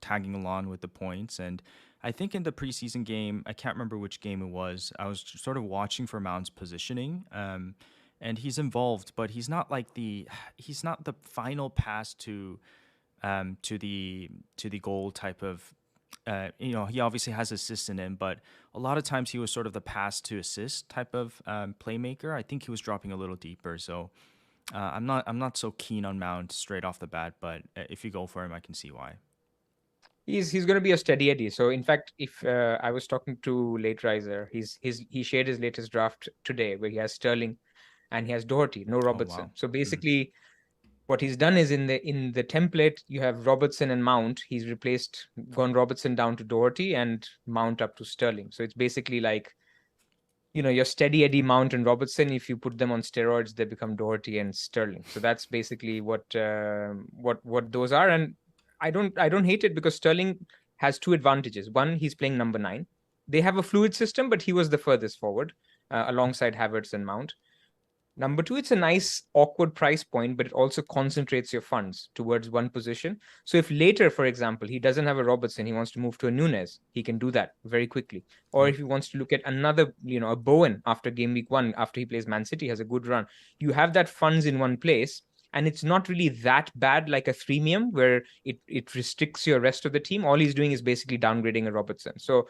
tagging along with the points. And I think in the preseason game, I can't remember which game it was, I was sort of watching for Mount's positioning. And he's involved, but he's not the final pass to the goal type of, he obviously has assists in him, but a lot of times he was sort of the pass to assist type of playmaker. I think he was dropping a little deeper, so I'm not so keen on Mount straight off the bat. But if you go for him, I can see why.
He's going to be a steady Eddie. So in fact, if I was talking to Late Riser, he shared his latest draft today where he has Sterling and he has Doherty, no Robertson. Oh, wow. So basically. What he's done is in the template, you have Robertson and Mount. He's gone Robertson down to Doherty and Mount up to Sterling. So it's basically like, your steady Eddie, Mount and Robertson. If you put them on steroids, they become Doherty and Sterling. So that's basically what those are. And I don't hate it because Sterling has two advantages. One, he's playing number 9. They have a fluid system, but he was the furthest forward alongside Havertz and Mount. Number two, it's a nice awkward price point, but it also concentrates your funds towards one position. So if later, for example, he doesn't have a Robertson, he wants to move to a Nunes, he can do that very quickly. Or
Yeah.
if he wants to look at another, a Bowen after game week 1, after he plays Man City, has a good run, you have that funds in one place. And it's not really that bad like a freemium where it restricts your rest of the team. All he's doing is basically downgrading a Robertson. So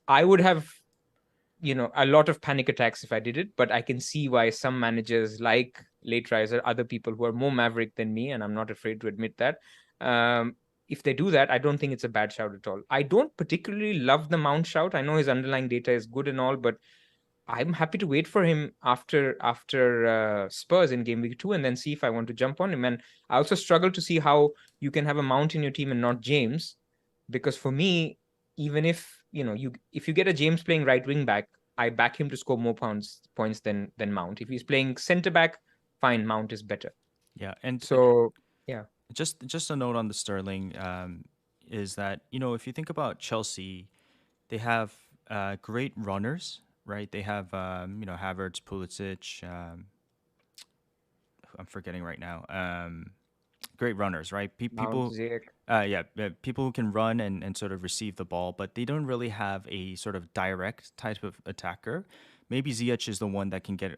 I would have a lot of panic attacks if I did it, but I can see why some managers like Late Riser, other people who are more maverick than me, and I'm not afraid to admit that. If they do that, I don't think it's a bad shout at all. I don't particularly love the Mount shout. I know his underlying data is good and all, but I'm happy to wait for him after Spurs in game week 2 and then see if I want to jump on him. And I also struggle to see how you can have a Mount in your team and not James, because for me, even if if you get a James playing right wing back, I back him to score more points than Mount. If he's playing center back, fine, Mount is better.
Yeah, and
So yeah,
just a note on the Sterling is that if you think about Chelsea, they have great runners, right? They have Havertz, Pulisic. I'm forgetting right now. Great runners, right?
Mount,
People,
Ziyech.
people who can run and sort of receive the ball, but they don't really have a sort of direct type of attacker. Maybe Ziyech is the one that can get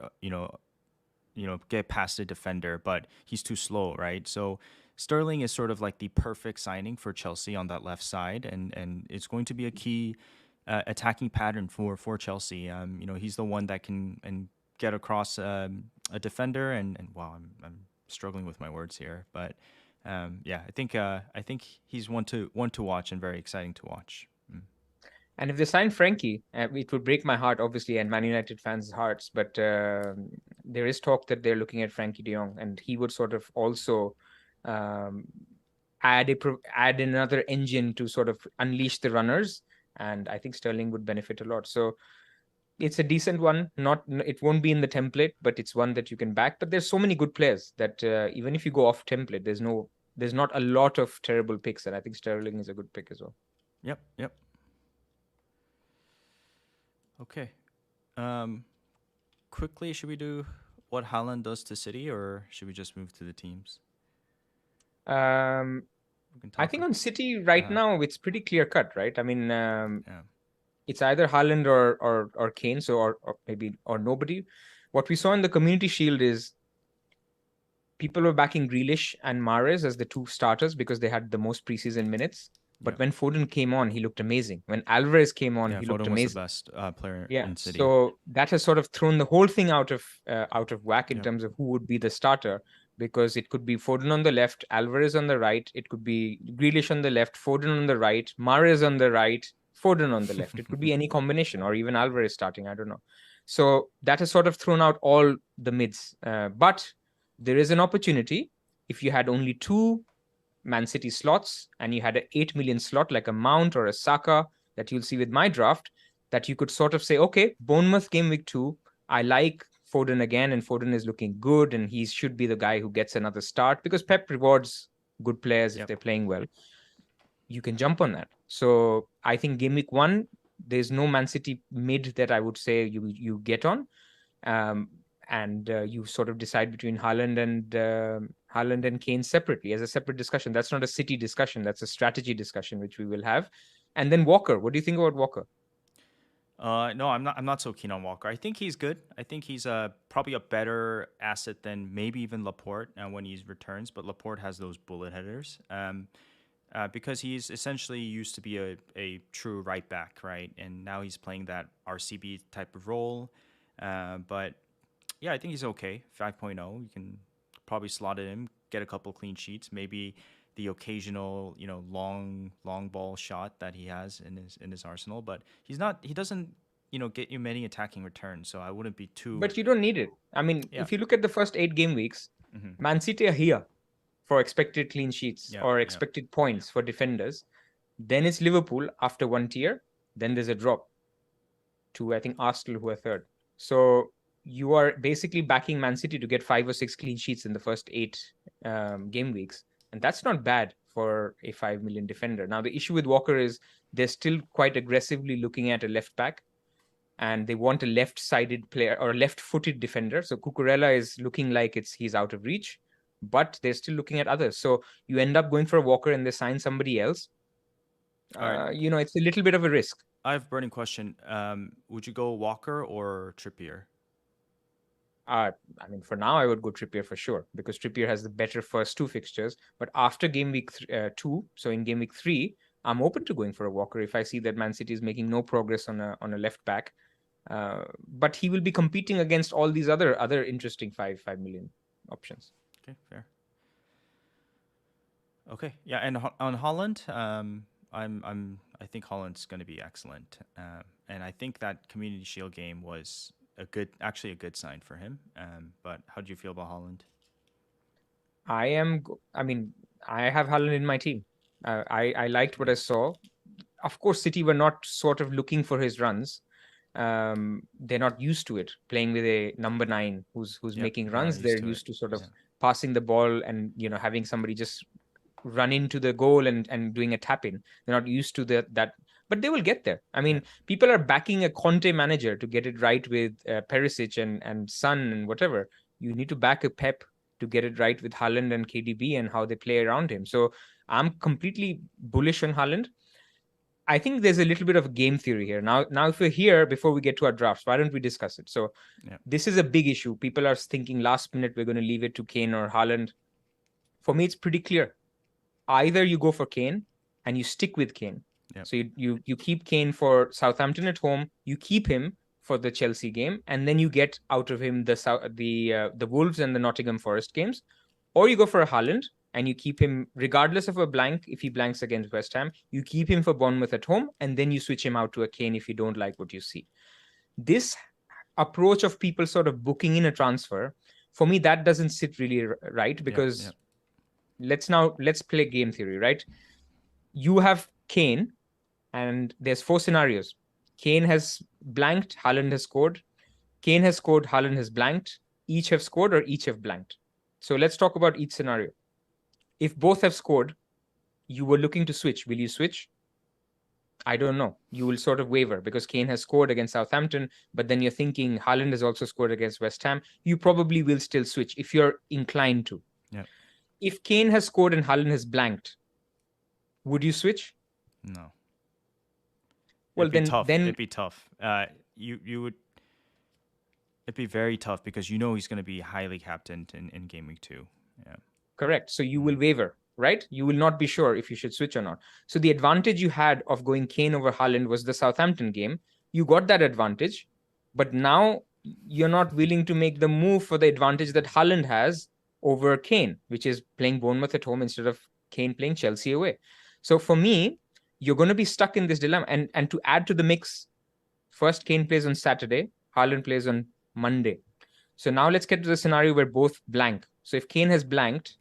get past the defender, but he's too slow, right? So Sterling is sort of like the perfect signing for Chelsea on that left side, and it's going to be a key attacking pattern for Chelsea. He's the one that can and get across a defender, and wow, I'm struggling with my words here, but yeah, I think he's one to watch and very exciting to watch.
And if they sign Frankie, it would break my heart, obviously, and Man United fans' hearts. But there is talk that they're looking at Frankie De Jong, and he would sort of also um, add another engine to sort of unleash the runners. And I think Sterling would benefit a lot. So it's a decent one. It won't be in the template, but it's one that you can back. But there's so many good players that even if you go off template, there's not a lot of terrible picks, and I think Sterling is a good pick as well.
Yep. Okay. Quickly, should we do what Haaland does to City, or should we just move to the teams?
I think on City right now it's pretty clear cut, right? I mean, it's either Haaland or Kane, so or maybe or nobody. What we saw in the Community Shield is people were backing Grealish and Mahrez as the two starters because they had the most preseason minutes. But when Foden came on, he looked amazing. When Alvarez came on, he looked amazing.
Foden was the best player in City.
So that has sort of thrown the whole thing out of whack in terms of who would be the starter, because it could be Foden on the left, Alvarez on the right. It could be Grealish on the left, Foden on the right, Mahrez on the right, Foden on the left. It could be any combination, or even Alvarez starting. I don't know. So that has sort of thrown out all the mids. But there is an opportunity if you had only two Man City slots and you had an 8 million slot like a Mount or a Saka that you'll see with my draft, that you could sort of say, okay, Bournemouth game week 2, I like Foden again, and Foden is looking good, and he should be the guy who gets another start because Pep rewards good players if they're playing well. You can jump on that. So I think game week 1, there's no Man City mid that I would say you get on. And you sort of decide between Haaland and Kane separately as a separate discussion. That's not a City discussion. That's a strategy discussion, which we will have. And then Walker. What do you think about Walker?
No, I'm not so keen on Walker. I think he's good. I think he's probably a better asset than maybe even Laporte when he returns. But Laporte has those bullet headers because he's essentially used to be a true right back, right? And now he's playing that RCB type of role. But yeah, I think he's okay. 5.0. You can probably slot it in, get a couple clean sheets, maybe the occasional, long ball shot that he has in his arsenal, but he doesn't, get you many attacking returns, so I wouldn't be too.
But you don't need it. I mean, if you look at the first 8 game weeks, Man City are here for expected clean sheets or expected points for defenders. Then it's Liverpool after 1 tier. Then there's a drop to, I think, Arsenal, who are third. So you are basically backing Man City to get 5 or 6 clean sheets in the first 8 game weeks. And that's not bad for a 5 million defender. Now, the issue with Walker is they're still quite aggressively looking at a left back. and they want a left-sided player or a left-footed defender. So Cucurella is looking like he's out of reach, but they're still looking at others. So you end up going for a Walker and they sign somebody else.
All right.
It's a little bit of a risk.
I have a burning question. Would you go Walker or Trippier?
For now, I would go Trippier for sure, because Trippier has the better first two fixtures. But after game week 2, so in game week 3, I'm open to going for a Walker if I see that Man City is making no progress on a left back. But he will be competing against all these other interesting 5 million options.
Okay, fair. Okay, yeah, and on Holland, I think Holland's going to be excellent, and I think that Community Shield game was a good sign for him. But how do you feel about Holland?
I have Haaland in my team. I liked what I saw. Of course, City were not sort of looking for his runs. They're not used to it, playing with a number 9 who's making runs. They're used to sort of passing the ball and having somebody just run into the goal and doing a tap in. They're not used to that, but they will get there. I mean, people are backing a Conte manager to get it right with Perisic and Son and whatever. You need to back a Pep to get it right with Haaland and KDB and how they play around him. So I'm completely bullish on Haaland. I think there's a little bit of game theory here. Now, if we're here before we get to our drafts, why don't we discuss it? So this is a big issue. People are thinking last minute we're going to leave it to Kane or Haaland. For me, it's pretty clear. Either you go for Kane and you stick with Kane. Yep. So you keep Kane for Southampton at home, you keep him for the Chelsea game, and then you get out of him the Wolves and the Nottingham Forest games. Or you go for a Haaland and you keep him regardless of a blank. If he blanks against West Ham, you keep him for Bournemouth at home, and then you switch him out to a Kane if you don't like what you see. This approach of people sort of booking in a transfer, for me, that doesn't sit really right, because let's play game theory, right? You have Kane, and there's 4 scenarios. Kane has blanked, Haaland has scored. Kane has scored, Haaland has blanked. Each have scored or each have blanked. So let's talk about each scenario. If both have scored, you were looking to switch. Will you switch? I don't know. You will sort of waver because Kane has scored against Southampton, but then you're thinking Haaland has also scored against West Ham. You probably will still switch if you're inclined to.
Yeah.
If Kane has scored and Haaland has blanked, would you switch?
No.
Well,
then it'd be tough. You would. It'd be very tough because he's going to be highly captained in game week 2. Yeah.
Correct. So you will waver, right? You will not be sure if you should switch or not. So the advantage you had of going Kane over Haaland was the Southampton game. You got that advantage, but now you're not willing to make the move for the advantage that Haaland has over Kane, which is playing Bournemouth at home instead of Kane playing Chelsea away. So for me, you're going to be stuck in this dilemma. And to add to the mix, first Kane plays on Saturday, Haaland plays on Monday. So now let's get to the scenario where both blank. So if Kane has blanked,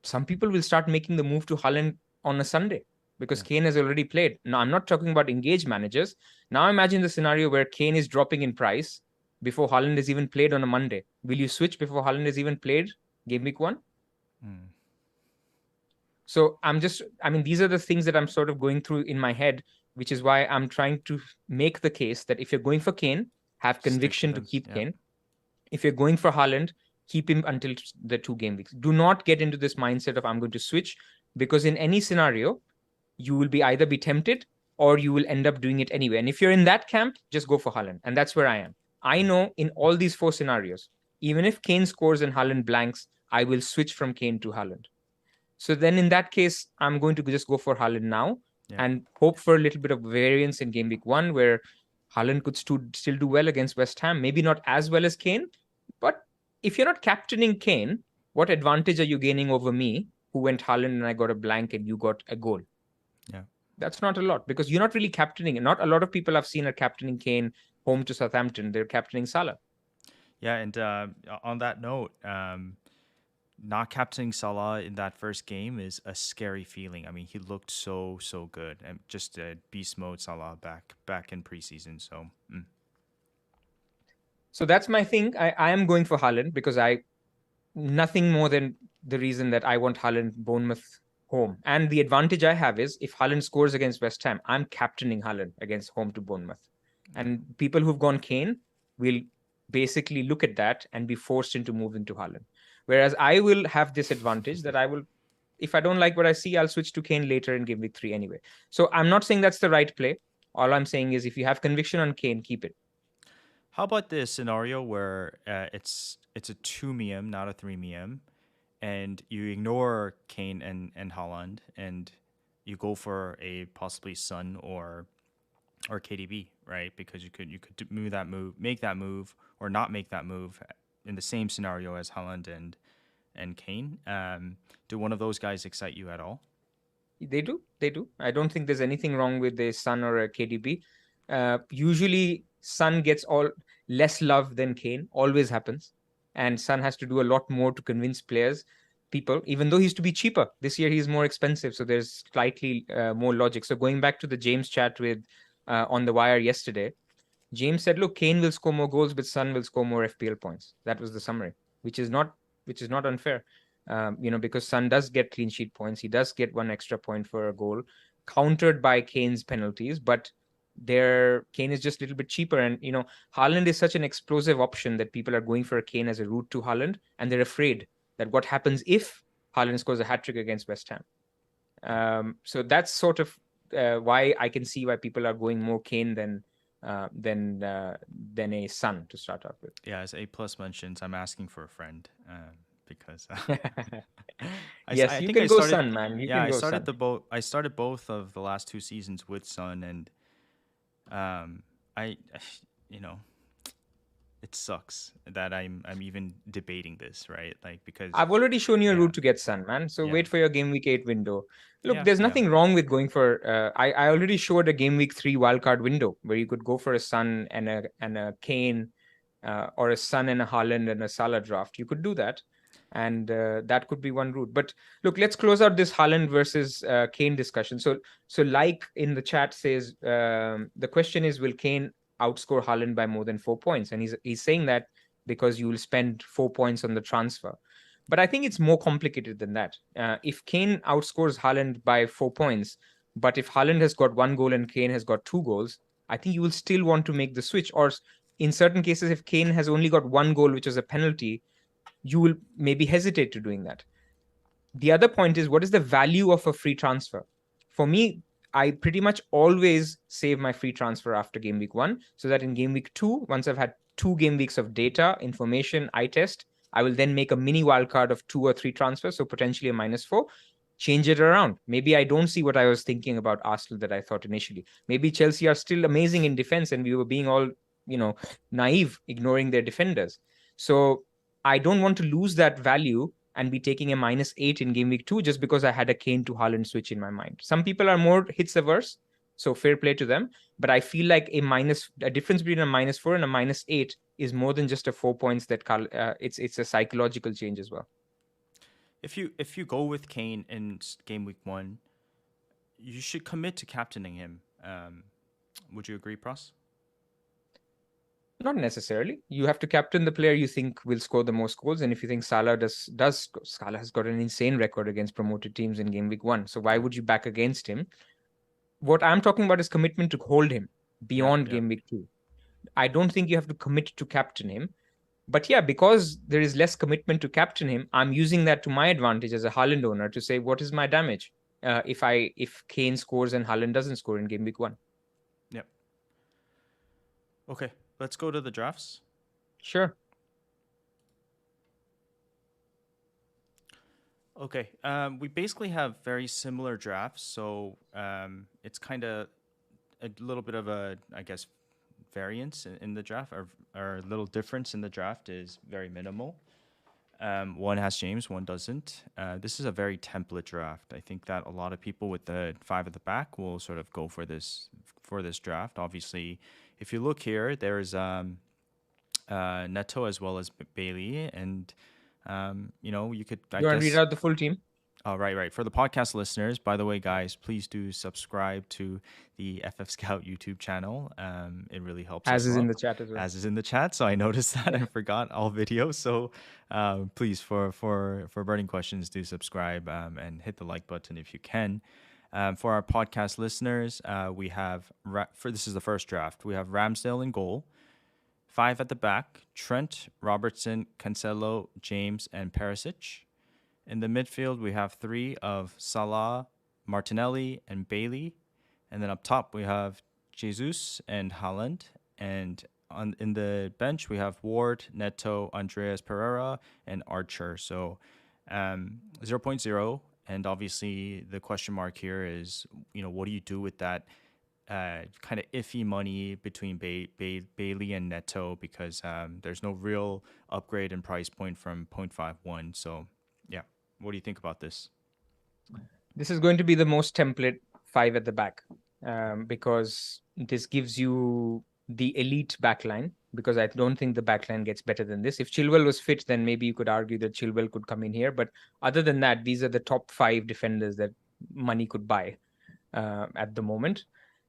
some people will start making the move to Haaland on a Sunday because Kane has already played. Now, I'm not talking about engaged managers. Now imagine the scenario where Kane is dropping in price before Haaland has even played on a Monday. Will you switch before Haaland has even played game week 1? So these are the things that I'm sort of going through in my head, which is why I'm trying to make the case that if you're going for Kane, have conviction to keep Kane. If you're going for Haaland, keep him until the 2 game weeks. Do not get into this mindset of I'm going to switch, because in any scenario, you will either be tempted or you will end up doing it anyway. And if you're in that camp, just go for Haaland. And that's where I am. I know in all these 4 scenarios, even if Kane scores and Haaland blanks, I will switch from Kane to Haaland. So then in that case, I'm going to just go for Haaland now and hope for a little bit of variance in game week 1 where Haaland could still do well against West Ham. Maybe not as well as Kane, but if you're not captaining Kane, what advantage are you gaining over me, who went Haaland and I got a blank and you got a goal?
Yeah.
That's not a lot because you're not really captaining. Not a lot of people I've seen are captaining Kane home to Southampton. They're captaining Salah.
Yeah, and on that note, not captaining Salah in that first game is a scary feeling. I mean, he looked so good, and just beast mode Salah back in preseason. So.
So that's my thing. I am going for Haaland because nothing more than the reason that I want Haaland Bournemouth home. And the advantage I have is if Haaland scores against West Ham, I'm captaining Haaland against home to Bournemouth. And people who've gone Kane will basically look at that and be forced into moving to Haaland. Whereas I will have this advantage that I will, if I don't like what I see, I'll switch to Kane later in game week 3 anyway. So I'm not saying that's the right play. All I'm saying is if you have conviction on Kane, keep it.
How about this scenario where it's a 2 not a 3 and you ignore Kane and Holland, and you go for a possibly Son or KDB, right? Because you could make that move, or not make that move in the same scenario as Holland and Kane. Do one of those guys excite you at all?
They do. They do. I don't think there's anything wrong with a Son or a KDB. Usually, Son gets all less love than Kane. Always happens, and Son has to do a lot more to convince people. Even though he used to be cheaper this year, he's more expensive. So there's slightly more logic. So going back to the James chat with on the wire yesterday, James said, "Look, Kane will score more goals, but Son will score more FPL points." That was the summary, which is not unfair. Because Son does get clean sheet points. He does get one extra point for a goal, countered by Kane's penalties. But Kane is just a little bit cheaper. And, Haaland is such an explosive option that people are going for a Kane as a route to Haaland. And they're afraid that what happens if Haaland scores a hat trick against West Ham. So that's sort of why I can see why people are going more Kane than a Son to start off with.
Yeah, as A plus mentions, I'm asking for a friend, because
Yes,
I
you
think I
can go
started.
Son, man. You
Yeah,
can go Son.
I started both of the last 2 seasons with Sun, and I you know it sucks that I'm even debating this, right? Like, because
I've already shown you a
yeah,
route to get Sun, man. So
yeah,
wait for your game week 8 window. Look,
yeah,
there's
yeah.
nothing wrong with going for. I already showed a game week 3 wildcard window where you could go for a Sun and a Kane, or a Son and a Haaland and a Salah draft. You could do that, and that could be one route. But look, let's close out this Haaland versus Kane discussion. So like in the chat says, the question is, will Kane outscore Haaland by more than 4 points? And he's saying that because you will spend 4 points on the transfer. But I think it's more complicated than that. If Kane outscores Haaland by 4 points, but if Haaland has got 1 goal and Kane has got 2 goals, I think you will still want to make the switch. Or in certain cases, if Kane has only got 1 goal, which is a penalty, you will maybe hesitate to doing that. The other point is, what is the value of a free transfer? For me, I pretty much always save my free transfer after game week 1, so that in game week 2, once I've had 2 game weeks of data, information, eye test, I will then make a mini wildcard of 2 or 3 transfers, so potentially a -4, change it around. Maybe I don't see what I was thinking about Arsenal that I thought initially. Maybe Chelsea are still amazing in defense and we were being all, naive, ignoring their defenders. So I don't want to lose that value and be taking a -8 in game week 2 just because I had a Kane to Haaland switch in my mind. Some people are more hits averse, so fair play to them. But I feel like a difference between a -4 and a -8 is more than just a 4 points. It's a psychological change as well.
If you go with Kane in game week 1, you should commit to captaining him. Would you agree, Pros?
Not necessarily. You have to captain the player you think will score the most goals. And if you think Salah Salah has got an insane record against promoted teams in game week 1. So why would you back against him? What I'm talking about is commitment to hold him beyond game week 2. I don't think you have to commit to captain him. But yeah, because there is less commitment to captain him, I'm using that to my advantage as a Haaland owner to say, what is my damage if Kane scores and Haaland doesn't score in game week 1?
Yep. Okay, let's go to the drafts.
Sure.
Okay, we basically have very similar drafts, so it's kind of a little bit of a, I guess, variance in the draft, or little difference in the draft is very minimal. One has James, one doesn't. This is a very template draft. I think that a lot of people with the 5 at the back will sort of go for this draft. Obviously, if you look here, there's Neto as well as Bailey, and you could.
You want to read out the full team?
Oh, right. For the podcast listeners, by the way, guys, please do subscribe to the FF Scout YouTube channel. It really helps us.
As is in the chat as well.
As is in the chat. So I noticed that I forgot all videos. So please, for burning questions, do subscribe and hit the like button if you can. For our podcast listeners, we have for this is the first draft. We have Ramsdale in goal, five at the back: Trent, Robertson, Cancelo, James, and Perisic. In the midfield, we have three of Salah, Martinelli, and Bailey. And then up top, we have Jesus and Haaland. And in the bench, we have Ward, Neto, Andreas Pereira, and Archer. So zero point 0.0. And obviously, the question mark here is, what do you do with that kind of iffy money between Bailey and Neto? Because there's no real upgrade in price point from 0.51. So, yeah. What do you think about this?
This is going to be the most template five at the back, because this gives you the elite backline, because I don't think the backline gets better than this. If Chilwell was fit, then maybe you could argue that Chilwell could come in here. But other than that, these are the top five defenders that money could buy at the moment.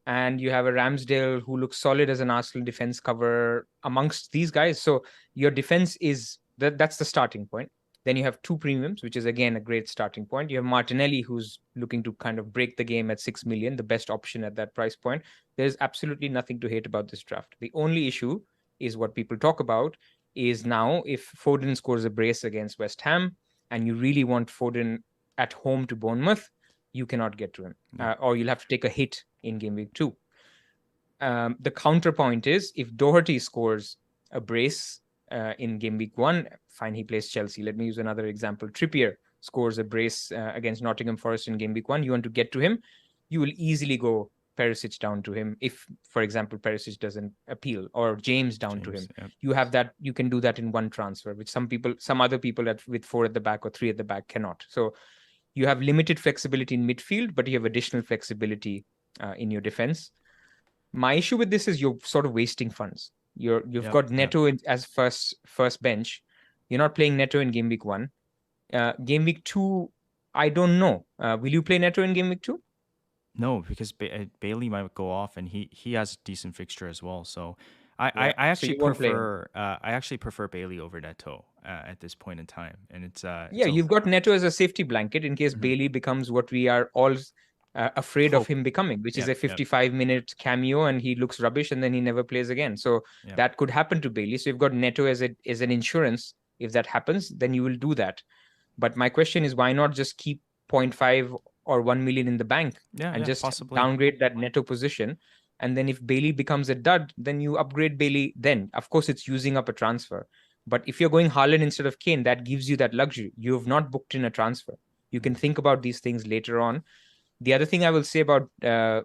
And you have a Ramsdale who looks solid as an Arsenal defense cover amongst these guys. So your defense is that's the starting point. Then you have two premiums, which is again a great starting point. You have Martinelli, who's looking to kind of break the game at 6 million, the best option at that price point. There's absolutely nothing to hate about this draft. The only issue is what people talk about is now if Foden scores a brace against West Ham and you really want Foden at home to Bournemouth, you cannot get to him, or you'll have to take a hit in game week 2. The counterpoint is if Doherty scores a brace in game week 1, fine, he plays Chelsea. Let me use another example. Trippier scores a brace against Nottingham Forest in game week 1. You want to get to him, you will easily go Perisic down to him. If, for example, Perisic doesn't appeal, or James down to him, you have that. You can do that in one transfer, which some other people with 4 at the back or 3 at the back cannot. So you have limited flexibility in midfield, but you have additional flexibility in your defense. My issue with this is you're sort of wasting funds. You've got Neto as first bench. You're not playing Neto in game week 1. Game week 2, I don't know. Will you play Neto in game week 2?
No, because Bailey might go off, and he has a decent fixture as well. So I actually prefer Bailey over Neto at this point in time, and it's
you've got Neto as a safety blanket in case Bailey becomes what we are all afraid of him becoming, which is a 55-minute cameo, and he looks rubbish, and then he never plays again. So that could happen to Bailey. So you've got Neto as an insurance. If that happens, then you will do that. But my question is, why not just keep 0.5 or 1 million in the bank and just possibly downgrade that Neto position? And then if Bailey becomes a dud, then you upgrade Bailey. Then, of course, it's using up a transfer. But if you're going Haaland instead of Kane, that gives you that luxury. You have not booked in a transfer. You can think about these things later on. The other thing I will say about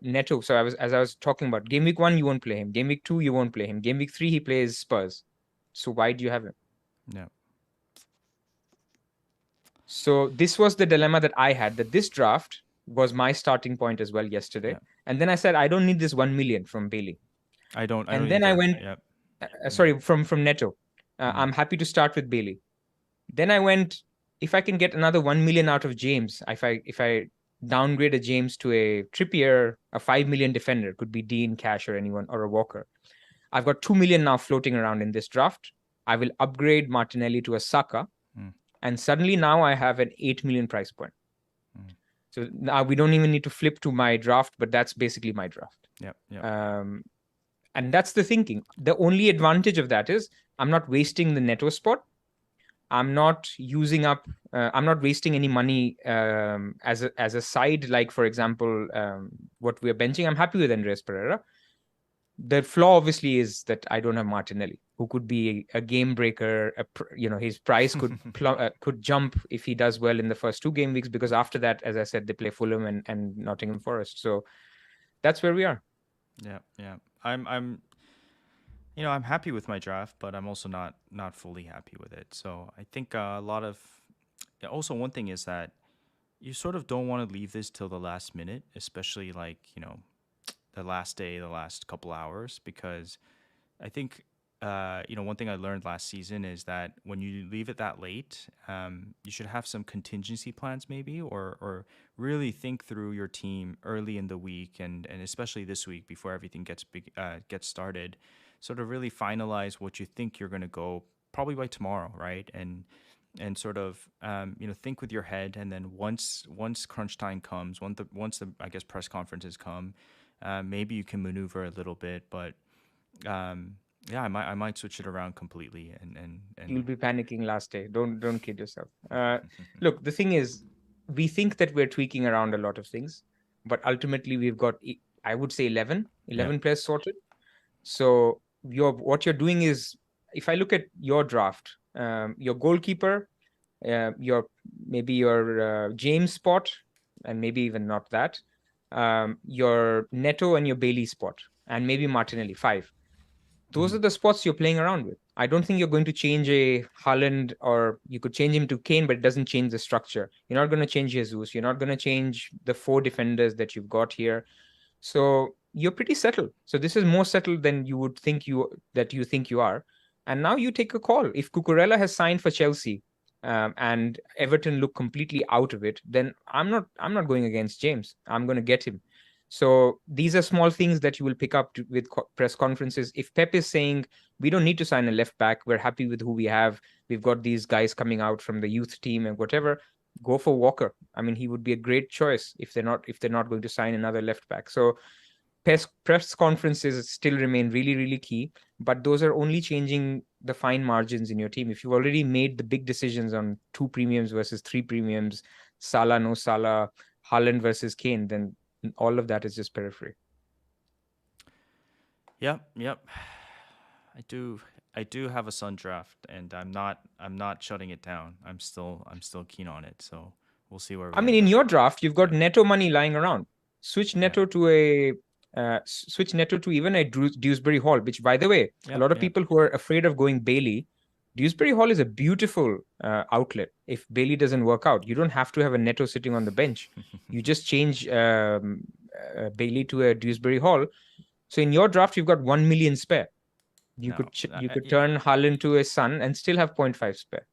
Neto, so as I was talking about, game week 1, you won't play him. Game week 2, you won't play him. Game week 3, he plays Spurs. So why do you have him?
Yeah.
So this was the dilemma that I had, that this draft was my starting point as well yesterday. Yeah. And then I said, I don't need this 1 million from Bailey.
I don't
then
either.
I went, sorry, from Neto. I'm happy to start with Bailey. Then I went, if I can get another 1 million out of James, if I downgrade a James to a Trippier, a 5 million defender, could be Dean, Cash, or anyone, or a Walker. I've got 2 million now floating around in this draft. I will upgrade Martinelli to a Saka. And suddenly now I have an 8 million price point. So now we don't even need to flip to my draft, but that's basically my draft. And that's the thinking. The only advantage of that is I'm not wasting the Neto spot. I'm not using up. I'm not wasting any money as a side. Like, for example, what we're benching. I'm happy with Andreas Pereira. The flaw obviously is that I don't have Martinelli, who could be a game breaker. His price could jump if he does well in the first 2 game weeks, because after that, as I said, they play Fulham and Nottingham Forest. So that's where we are.
Yeah. I'm happy with my draft, but I'm also not fully happy with it. So I think a lot of also one thing is that you sort of don't want to leave this till the last minute, especially the last day, the last couple hours, because I think, one thing I learned last season is that when you leave it that late, you should have some contingency plans maybe, or really think through your team early in the week and especially this week before everything gets started, sort of really finalize what you think you're going to go probably by tomorrow, right? And and sort of think with your head, and then once crunch time comes, once the I guess press conferences come, maybe you can maneuver a little bit, but yeah, I might switch it around completely,
You'll
and
be panicking last day. Don't kid yourself. Look, the thing is, we think that we're tweaking around a lot of things, but ultimately we've got, I would say 11
yeah.
players sorted. So what you're doing is, if I look at your draft, your goalkeeper, your maybe your James spot, and maybe even not that, your Neto and your Bailey spot, and maybe Martinelli, 5. Those
Mhm.
are the spots you're playing around with. I don't think you're going to change a Haaland, or you could change him to Kane, but it doesn't change the structure. You're not going to change Jesus. You're not going to change the 4 defenders that you've got here. So you're pretty settled. So this is more settled than you would think you think you are. And now you take a call. If Cucurella has signed for Chelsea, and Everton look completely out of it, then I'm not going against James. I'm going to get him. So these are small things that you will pick up with press conferences. If Pep is saying we don't need to sign a left back, we're happy with who we have. We've got these guys coming out from the youth team and whatever. Go for Walker. I mean, he would be a great choice if they're not going to sign another left back. So press conferences still remain really, really key, but those are only changing the fine margins in your team. If you've already made the big decisions on 2 premiums versus 3 premiums, Salah, no Salah, Haaland versus Kane, then all of that is just periphery.
Yep. I do have a Sun draft, and I'm not shutting it down. I'm still keen on it. So we'll see where we
I mean,
end
in
up.
your draft, you've got
Yeah.
Neto money lying around. Switch
Yeah.
Neto to switch Neto to even a Dewsbury Hall, which, by the way, a
Yep.
lot of
Yep.
people who are afraid of going Bailey, Dewsbury Hall is a beautiful outlet. If Bailey doesn't work out, you don't have to have a Neto sitting on the bench. You just change Bailey to a Dewsbury Hall. So in your draft, you've got 1 million spare. You
No.
could you could turn Haaland to a Son and still have 0.5 spare.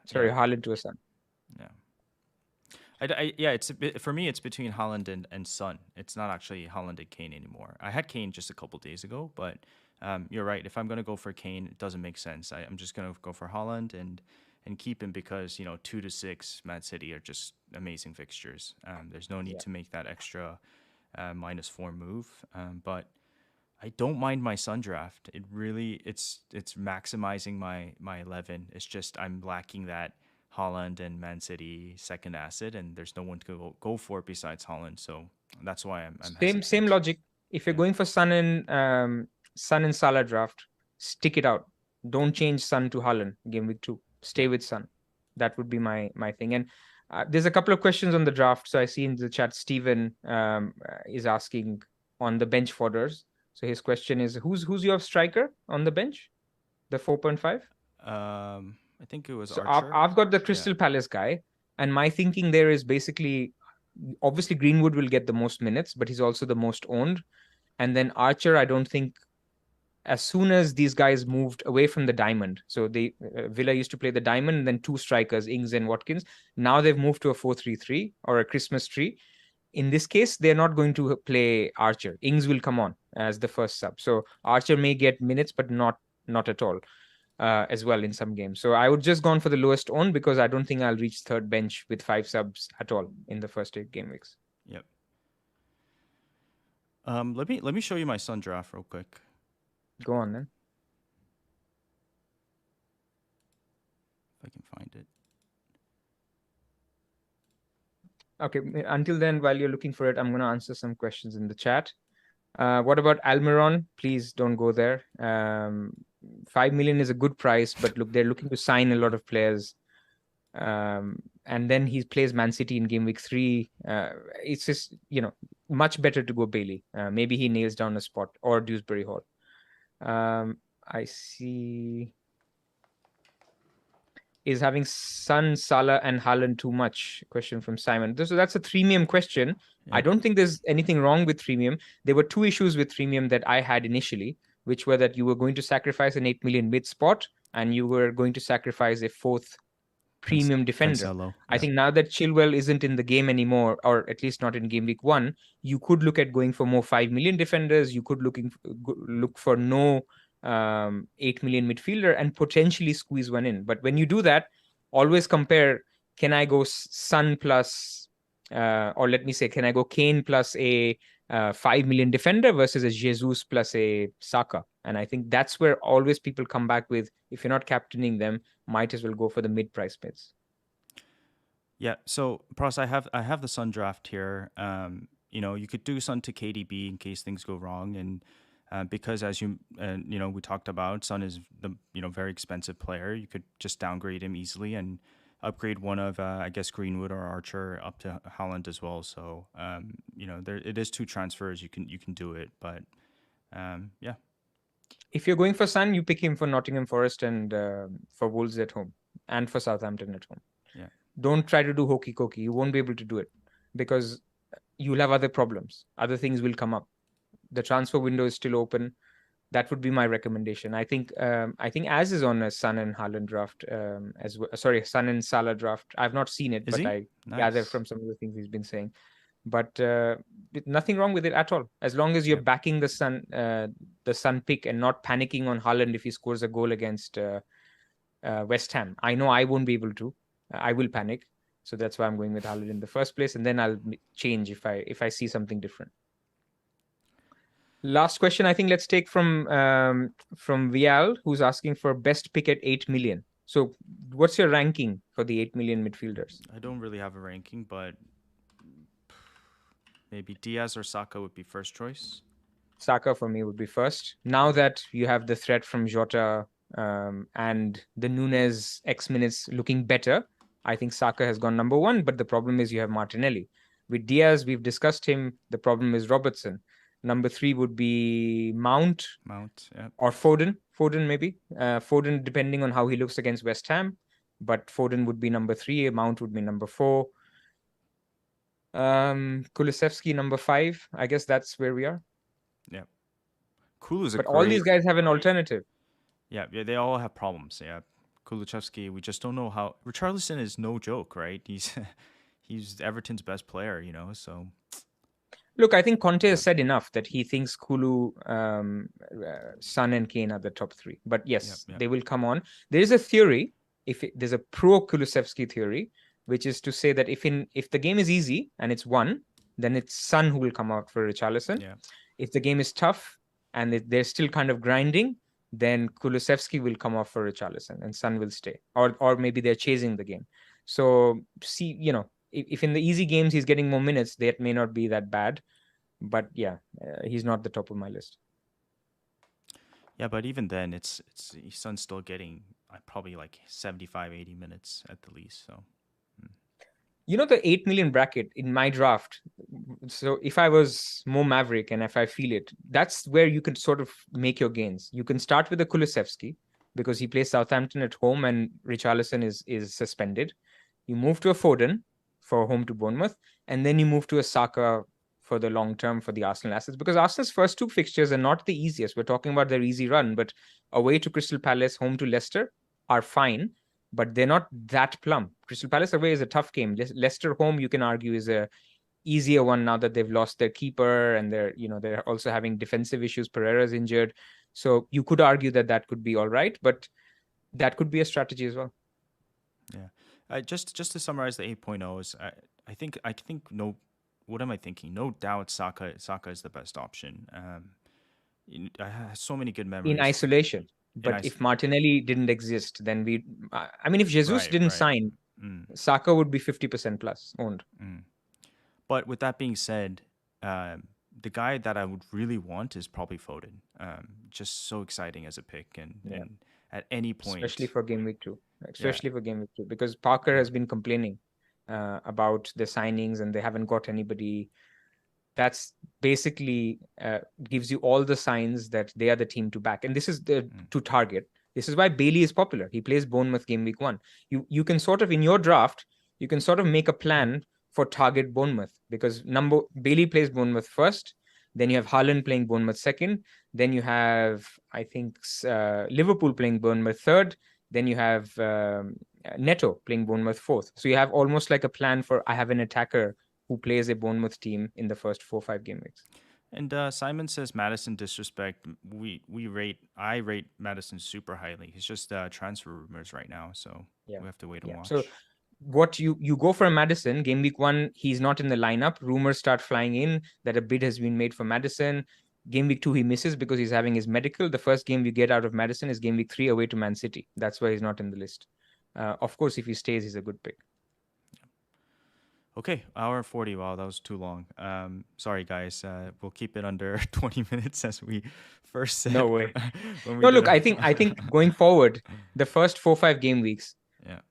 Sorry,
Yeah.
Haaland to a Son.
Yeah. Yeah, it's a bit, for me. It's between Holland and Son. It's not actually Holland and Kane anymore. I had Kane just a couple days ago, but you're right. If I'm gonna go for Kane, it doesn't make sense. I'm just gonna go for Holland and keep him because 2 to 6 Man City are just amazing fixtures. There's no need
Yeah.
to make that extra -4 move. But I don't mind my Sun draft. It's maximizing my 11. It's just I'm lacking that Holland and Man City second asset, and there's no one to go for besides Holland. So that's why I'm
Same
hesitant.
logic. If you're
Yeah.
going for Son and Salah draft, stick it out. Don't change Son to Haaland game week 2. Stay
Yeah.
with Son. That would be my thing. And there's a couple of questions on the draft. So I see in the chat Stephen is asking on the bench fodders. So his question is, who's your striker on the bench? The 4.5.
I think it was
So
Archer.
I've got the
Yeah.
Crystal Palace guy, and my thinking there is basically, obviously Greenwood will get the most minutes, but he's also the most owned. And then Archer, I don't think, as soon as these guys moved away from the diamond, so Villa used to play the diamond, and then 2 strikers, Ings and Watkins. Now they've moved to a 4-3-3 or a Christmas tree. In this case, they're not going to play Archer. Ings will come on as the first sub. So Archer may get minutes, but not at all. As well in some games. So I would just gone for the lowest own because I don't think I'll reach third bench with 5 subs at all in the first 8 game weeks.
Yep. Let me show you my Sun draft real quick.
Go on then.
If I can find it.
Okay. Until then, while you're looking for it, I'm going to answer some questions in the chat. What about Almiron? Please don't go there. 5 million is a good price, but look, they're looking to sign a lot of players. And then he plays Man City in game week 3. It's just, much better to go Bailey. Maybe he nails down a spot, or Dewsbury Hall. I see. Is having Son, Salah, and Haaland too much? Question from Simon. So that's a freemium question. I
Yep.
don't think there's anything wrong with freemium. There were 2 issues with freemium that I had initially, which were that you were going to sacrifice an 8 million mid spot, and you were going to sacrifice a 4th premium defender.
Cancelo.
I
Yeah.
think now that Chilwell isn't in the game anymore, or at least not in game week 1, you could look at going for more 5 million defenders. You could look for no 8 million midfielder and potentially squeeze one in. But when you do that, always compare, can I go Son plus, or let me say, can I go Kane plus a 5 million defender versus a Jesus plus a Saka? And I think that's where always people come back with, if you're not captaining them, might as well go for the mid-price bids.
Yeah. So, Pros, I have the Sun draft here. You could do Sun to KDB in case things go wrong, and because as we talked about, Sun is the very expensive player. You could just downgrade him easily and upgrade one of I guess Greenwood or Archer up to Holland as well. So there it is two transfers. You can do it, but yeah.
If you're going for Son, you pick him for Nottingham Forest and for Wolves at home and for Southampton at home.
Yeah.
Don't try to do hokey cokey. You won't be able to do it because you'll have other problems. Other things will come up. The transfer window is still open. That would be my recommendation. I think Az is on a Son and Haaland draft as well. Sorry, Son and Salah draft. I've not seen it,
Is
but
he?
I
Nice.
gather from some of the things he's been saying. But nothing wrong with it at all. As long as you're
Yep.
backing the Son pick and not panicking on Haaland if he scores a goal against West Ham. I know I won't be able to. I will panic. So that's why I'm going with Haaland in the first place, and then I'll change if I see something different. Last question, I think let's take from Vial, who's asking for best pick at 8 million. So what's your ranking for the 8 million midfielders?
I don't really have a ranking, but maybe Diaz or Saka would be first choice.
Saka for me would be first. Now that you have the threat from Jota and the Nunes X minutes looking better, I think Saka has gone number one. But the problem is you have Martinelli. With Diaz, we've discussed him. The problem is Robertson. Number three would be Mount.
Yeah.
Or Foden. Foden maybe. Foden, depending on how he looks against West Ham. But Foden would be number three. Mount would be number four. Kulusevski number five. I guess that's where we are.
Yeah. Kulu's a
but
great...
all these guys have an alternative.
Yeah, they all have problems. Yeah. Kulusevski, we just don't know how. Richarlison is no joke, right? He's Everton's best player, so.
Look, I think Conte has said enough that he thinks Kulu, Son, and Kane are the top three. But yes, they will come on. There is a theory, there's a pro Kulusevski theory, which is to say that if the game is easy and it's won, then it's Son who will come out for Richarlison.
Yeah.
If the game is tough and they're still kind of grinding, then Kulusevski will come off for Richarlison and Son will stay. Or maybe they're chasing the game. So see, if in the easy games he's getting more minutes, that may not be that bad. But yeah, he's not the top of my list.
Yeah, but even then, it's Son's still getting probably like 75, 80 minutes at the least. So,
the 8 million bracket in my draft. So if I was more maverick and if I feel it, that's where you can sort of make your gains. You can start with a Kulusevski because he plays Southampton at home and Richarlison is suspended. You move to a Foden for home to Bournemouth, and then you move to a Saka for the long term for the Arsenal assets, because Arsenal's first two fixtures are not the easiest. We're talking about their easy run, but away to Crystal Palace, home to Leicester are fine, but they're not that plumb. Crystal Palace away is a tough game. Leicester home, you can argue, is a easier one now that they've lost their keeper and they're also having defensive issues. Pereira's injured. So you could argue that could be all right, but that could be a strategy as well.
Yeah. Just to summarize the 8.0s, I think no. What am I thinking? No doubt, Saka is the best option. I have so many good memories
in isolation. But if Martinelli didn't exist, then if Jesus didn't sign, Saka would be 50% plus owned.
But with that being said, the guy that I would really want is probably Foden. Just so exciting as a pick, and at any point,
especially for game week 2. Because Parker has been complaining about the signings and they haven't got anybody. That's basically gives you all the signs that they are the team to back, and this is to target. This is why Bailey is popular. He plays Bournemouth game week 1. You can sort of, in your draft, you can sort of make a plan for target Bournemouth, because Bailey plays Bournemouth first, then you have Haaland playing Bournemouth second, then you have, I think, Liverpool playing Bournemouth third, then you have Neto playing Bournemouth fourth. So you have almost like a plan for, I have an attacker who plays a Bournemouth team in the first 4-5 game weeks.
And Simon says Madison disrespect. I rate Madison super highly. He's just transfer rumors right now, so
Yeah.
we have to wait and
Yeah. So
watch.
what you go for a Madison game week 1, he's not in the lineup. Rumors start flying in that a bid has been made for Madison. Game week 2 he misses because he's having his medical. The first game we get out of Madison is game week 3 away to Man City. That's why he's not in the list. Of course, if he stays, he's a good pick.
Okay, hour and 40. Wow, that was too long. Sorry, guys. We'll keep it under 20 minutes as we first said
No way.
when we
No,
did
look, I think going forward, the first 4-5 game weeks,
yeah.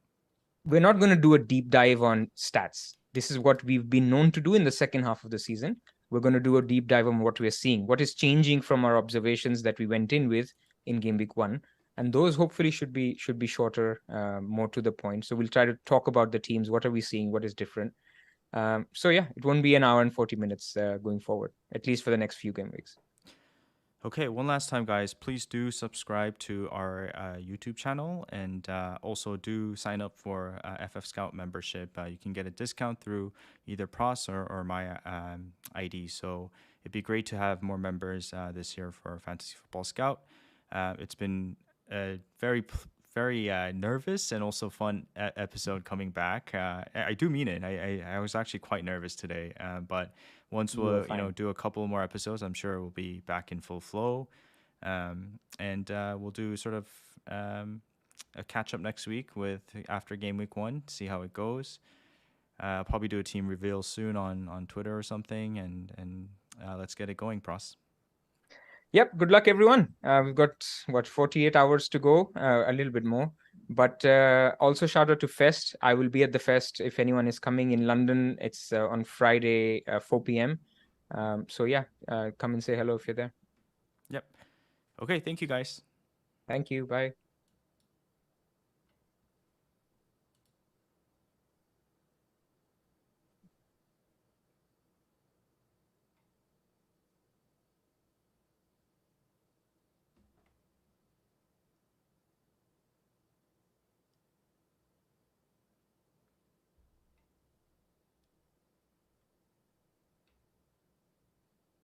we're not going to do a deep dive on stats. This is what we've been known to do in the second half of the season. We're going to do a deep dive on what we're seeing, what is changing from our observations that we went in with in game week 1, and those hopefully should be shorter, more to the point. So we'll try to talk about the teams. What are we seeing? What is different? So yeah, it won't be an hour and 40 minutes going forward, at least for the next few game weeks.
Okay, one last time, guys. Please do subscribe to our YouTube channel and also do sign up for FF Scout membership. You can get a discount through either Pros or my ID. So it'd be great to have more members this year for Fantasy Football Scout. It's been a very nervous and also fun episode coming back. I do mean it. I was actually quite nervous today, but once
You were
we'll
fine.
do a couple more episodes, I'm sure we'll be back in full flow, and we'll do sort of a catch up next week with after game week 1, see how it goes. I'll probably do a team reveal soon on Twitter or something, and let's get it going, Pros.
Yep. Good luck, everyone. We've got 48 hours to go, a little bit more. But also shout out to Fest. I will be at the Fest if anyone is coming in London. It's on Friday, 4 p.m. So yeah, come and say hello if you're there.
Yep. Okay. Thank you, guys.
Thank you. Bye.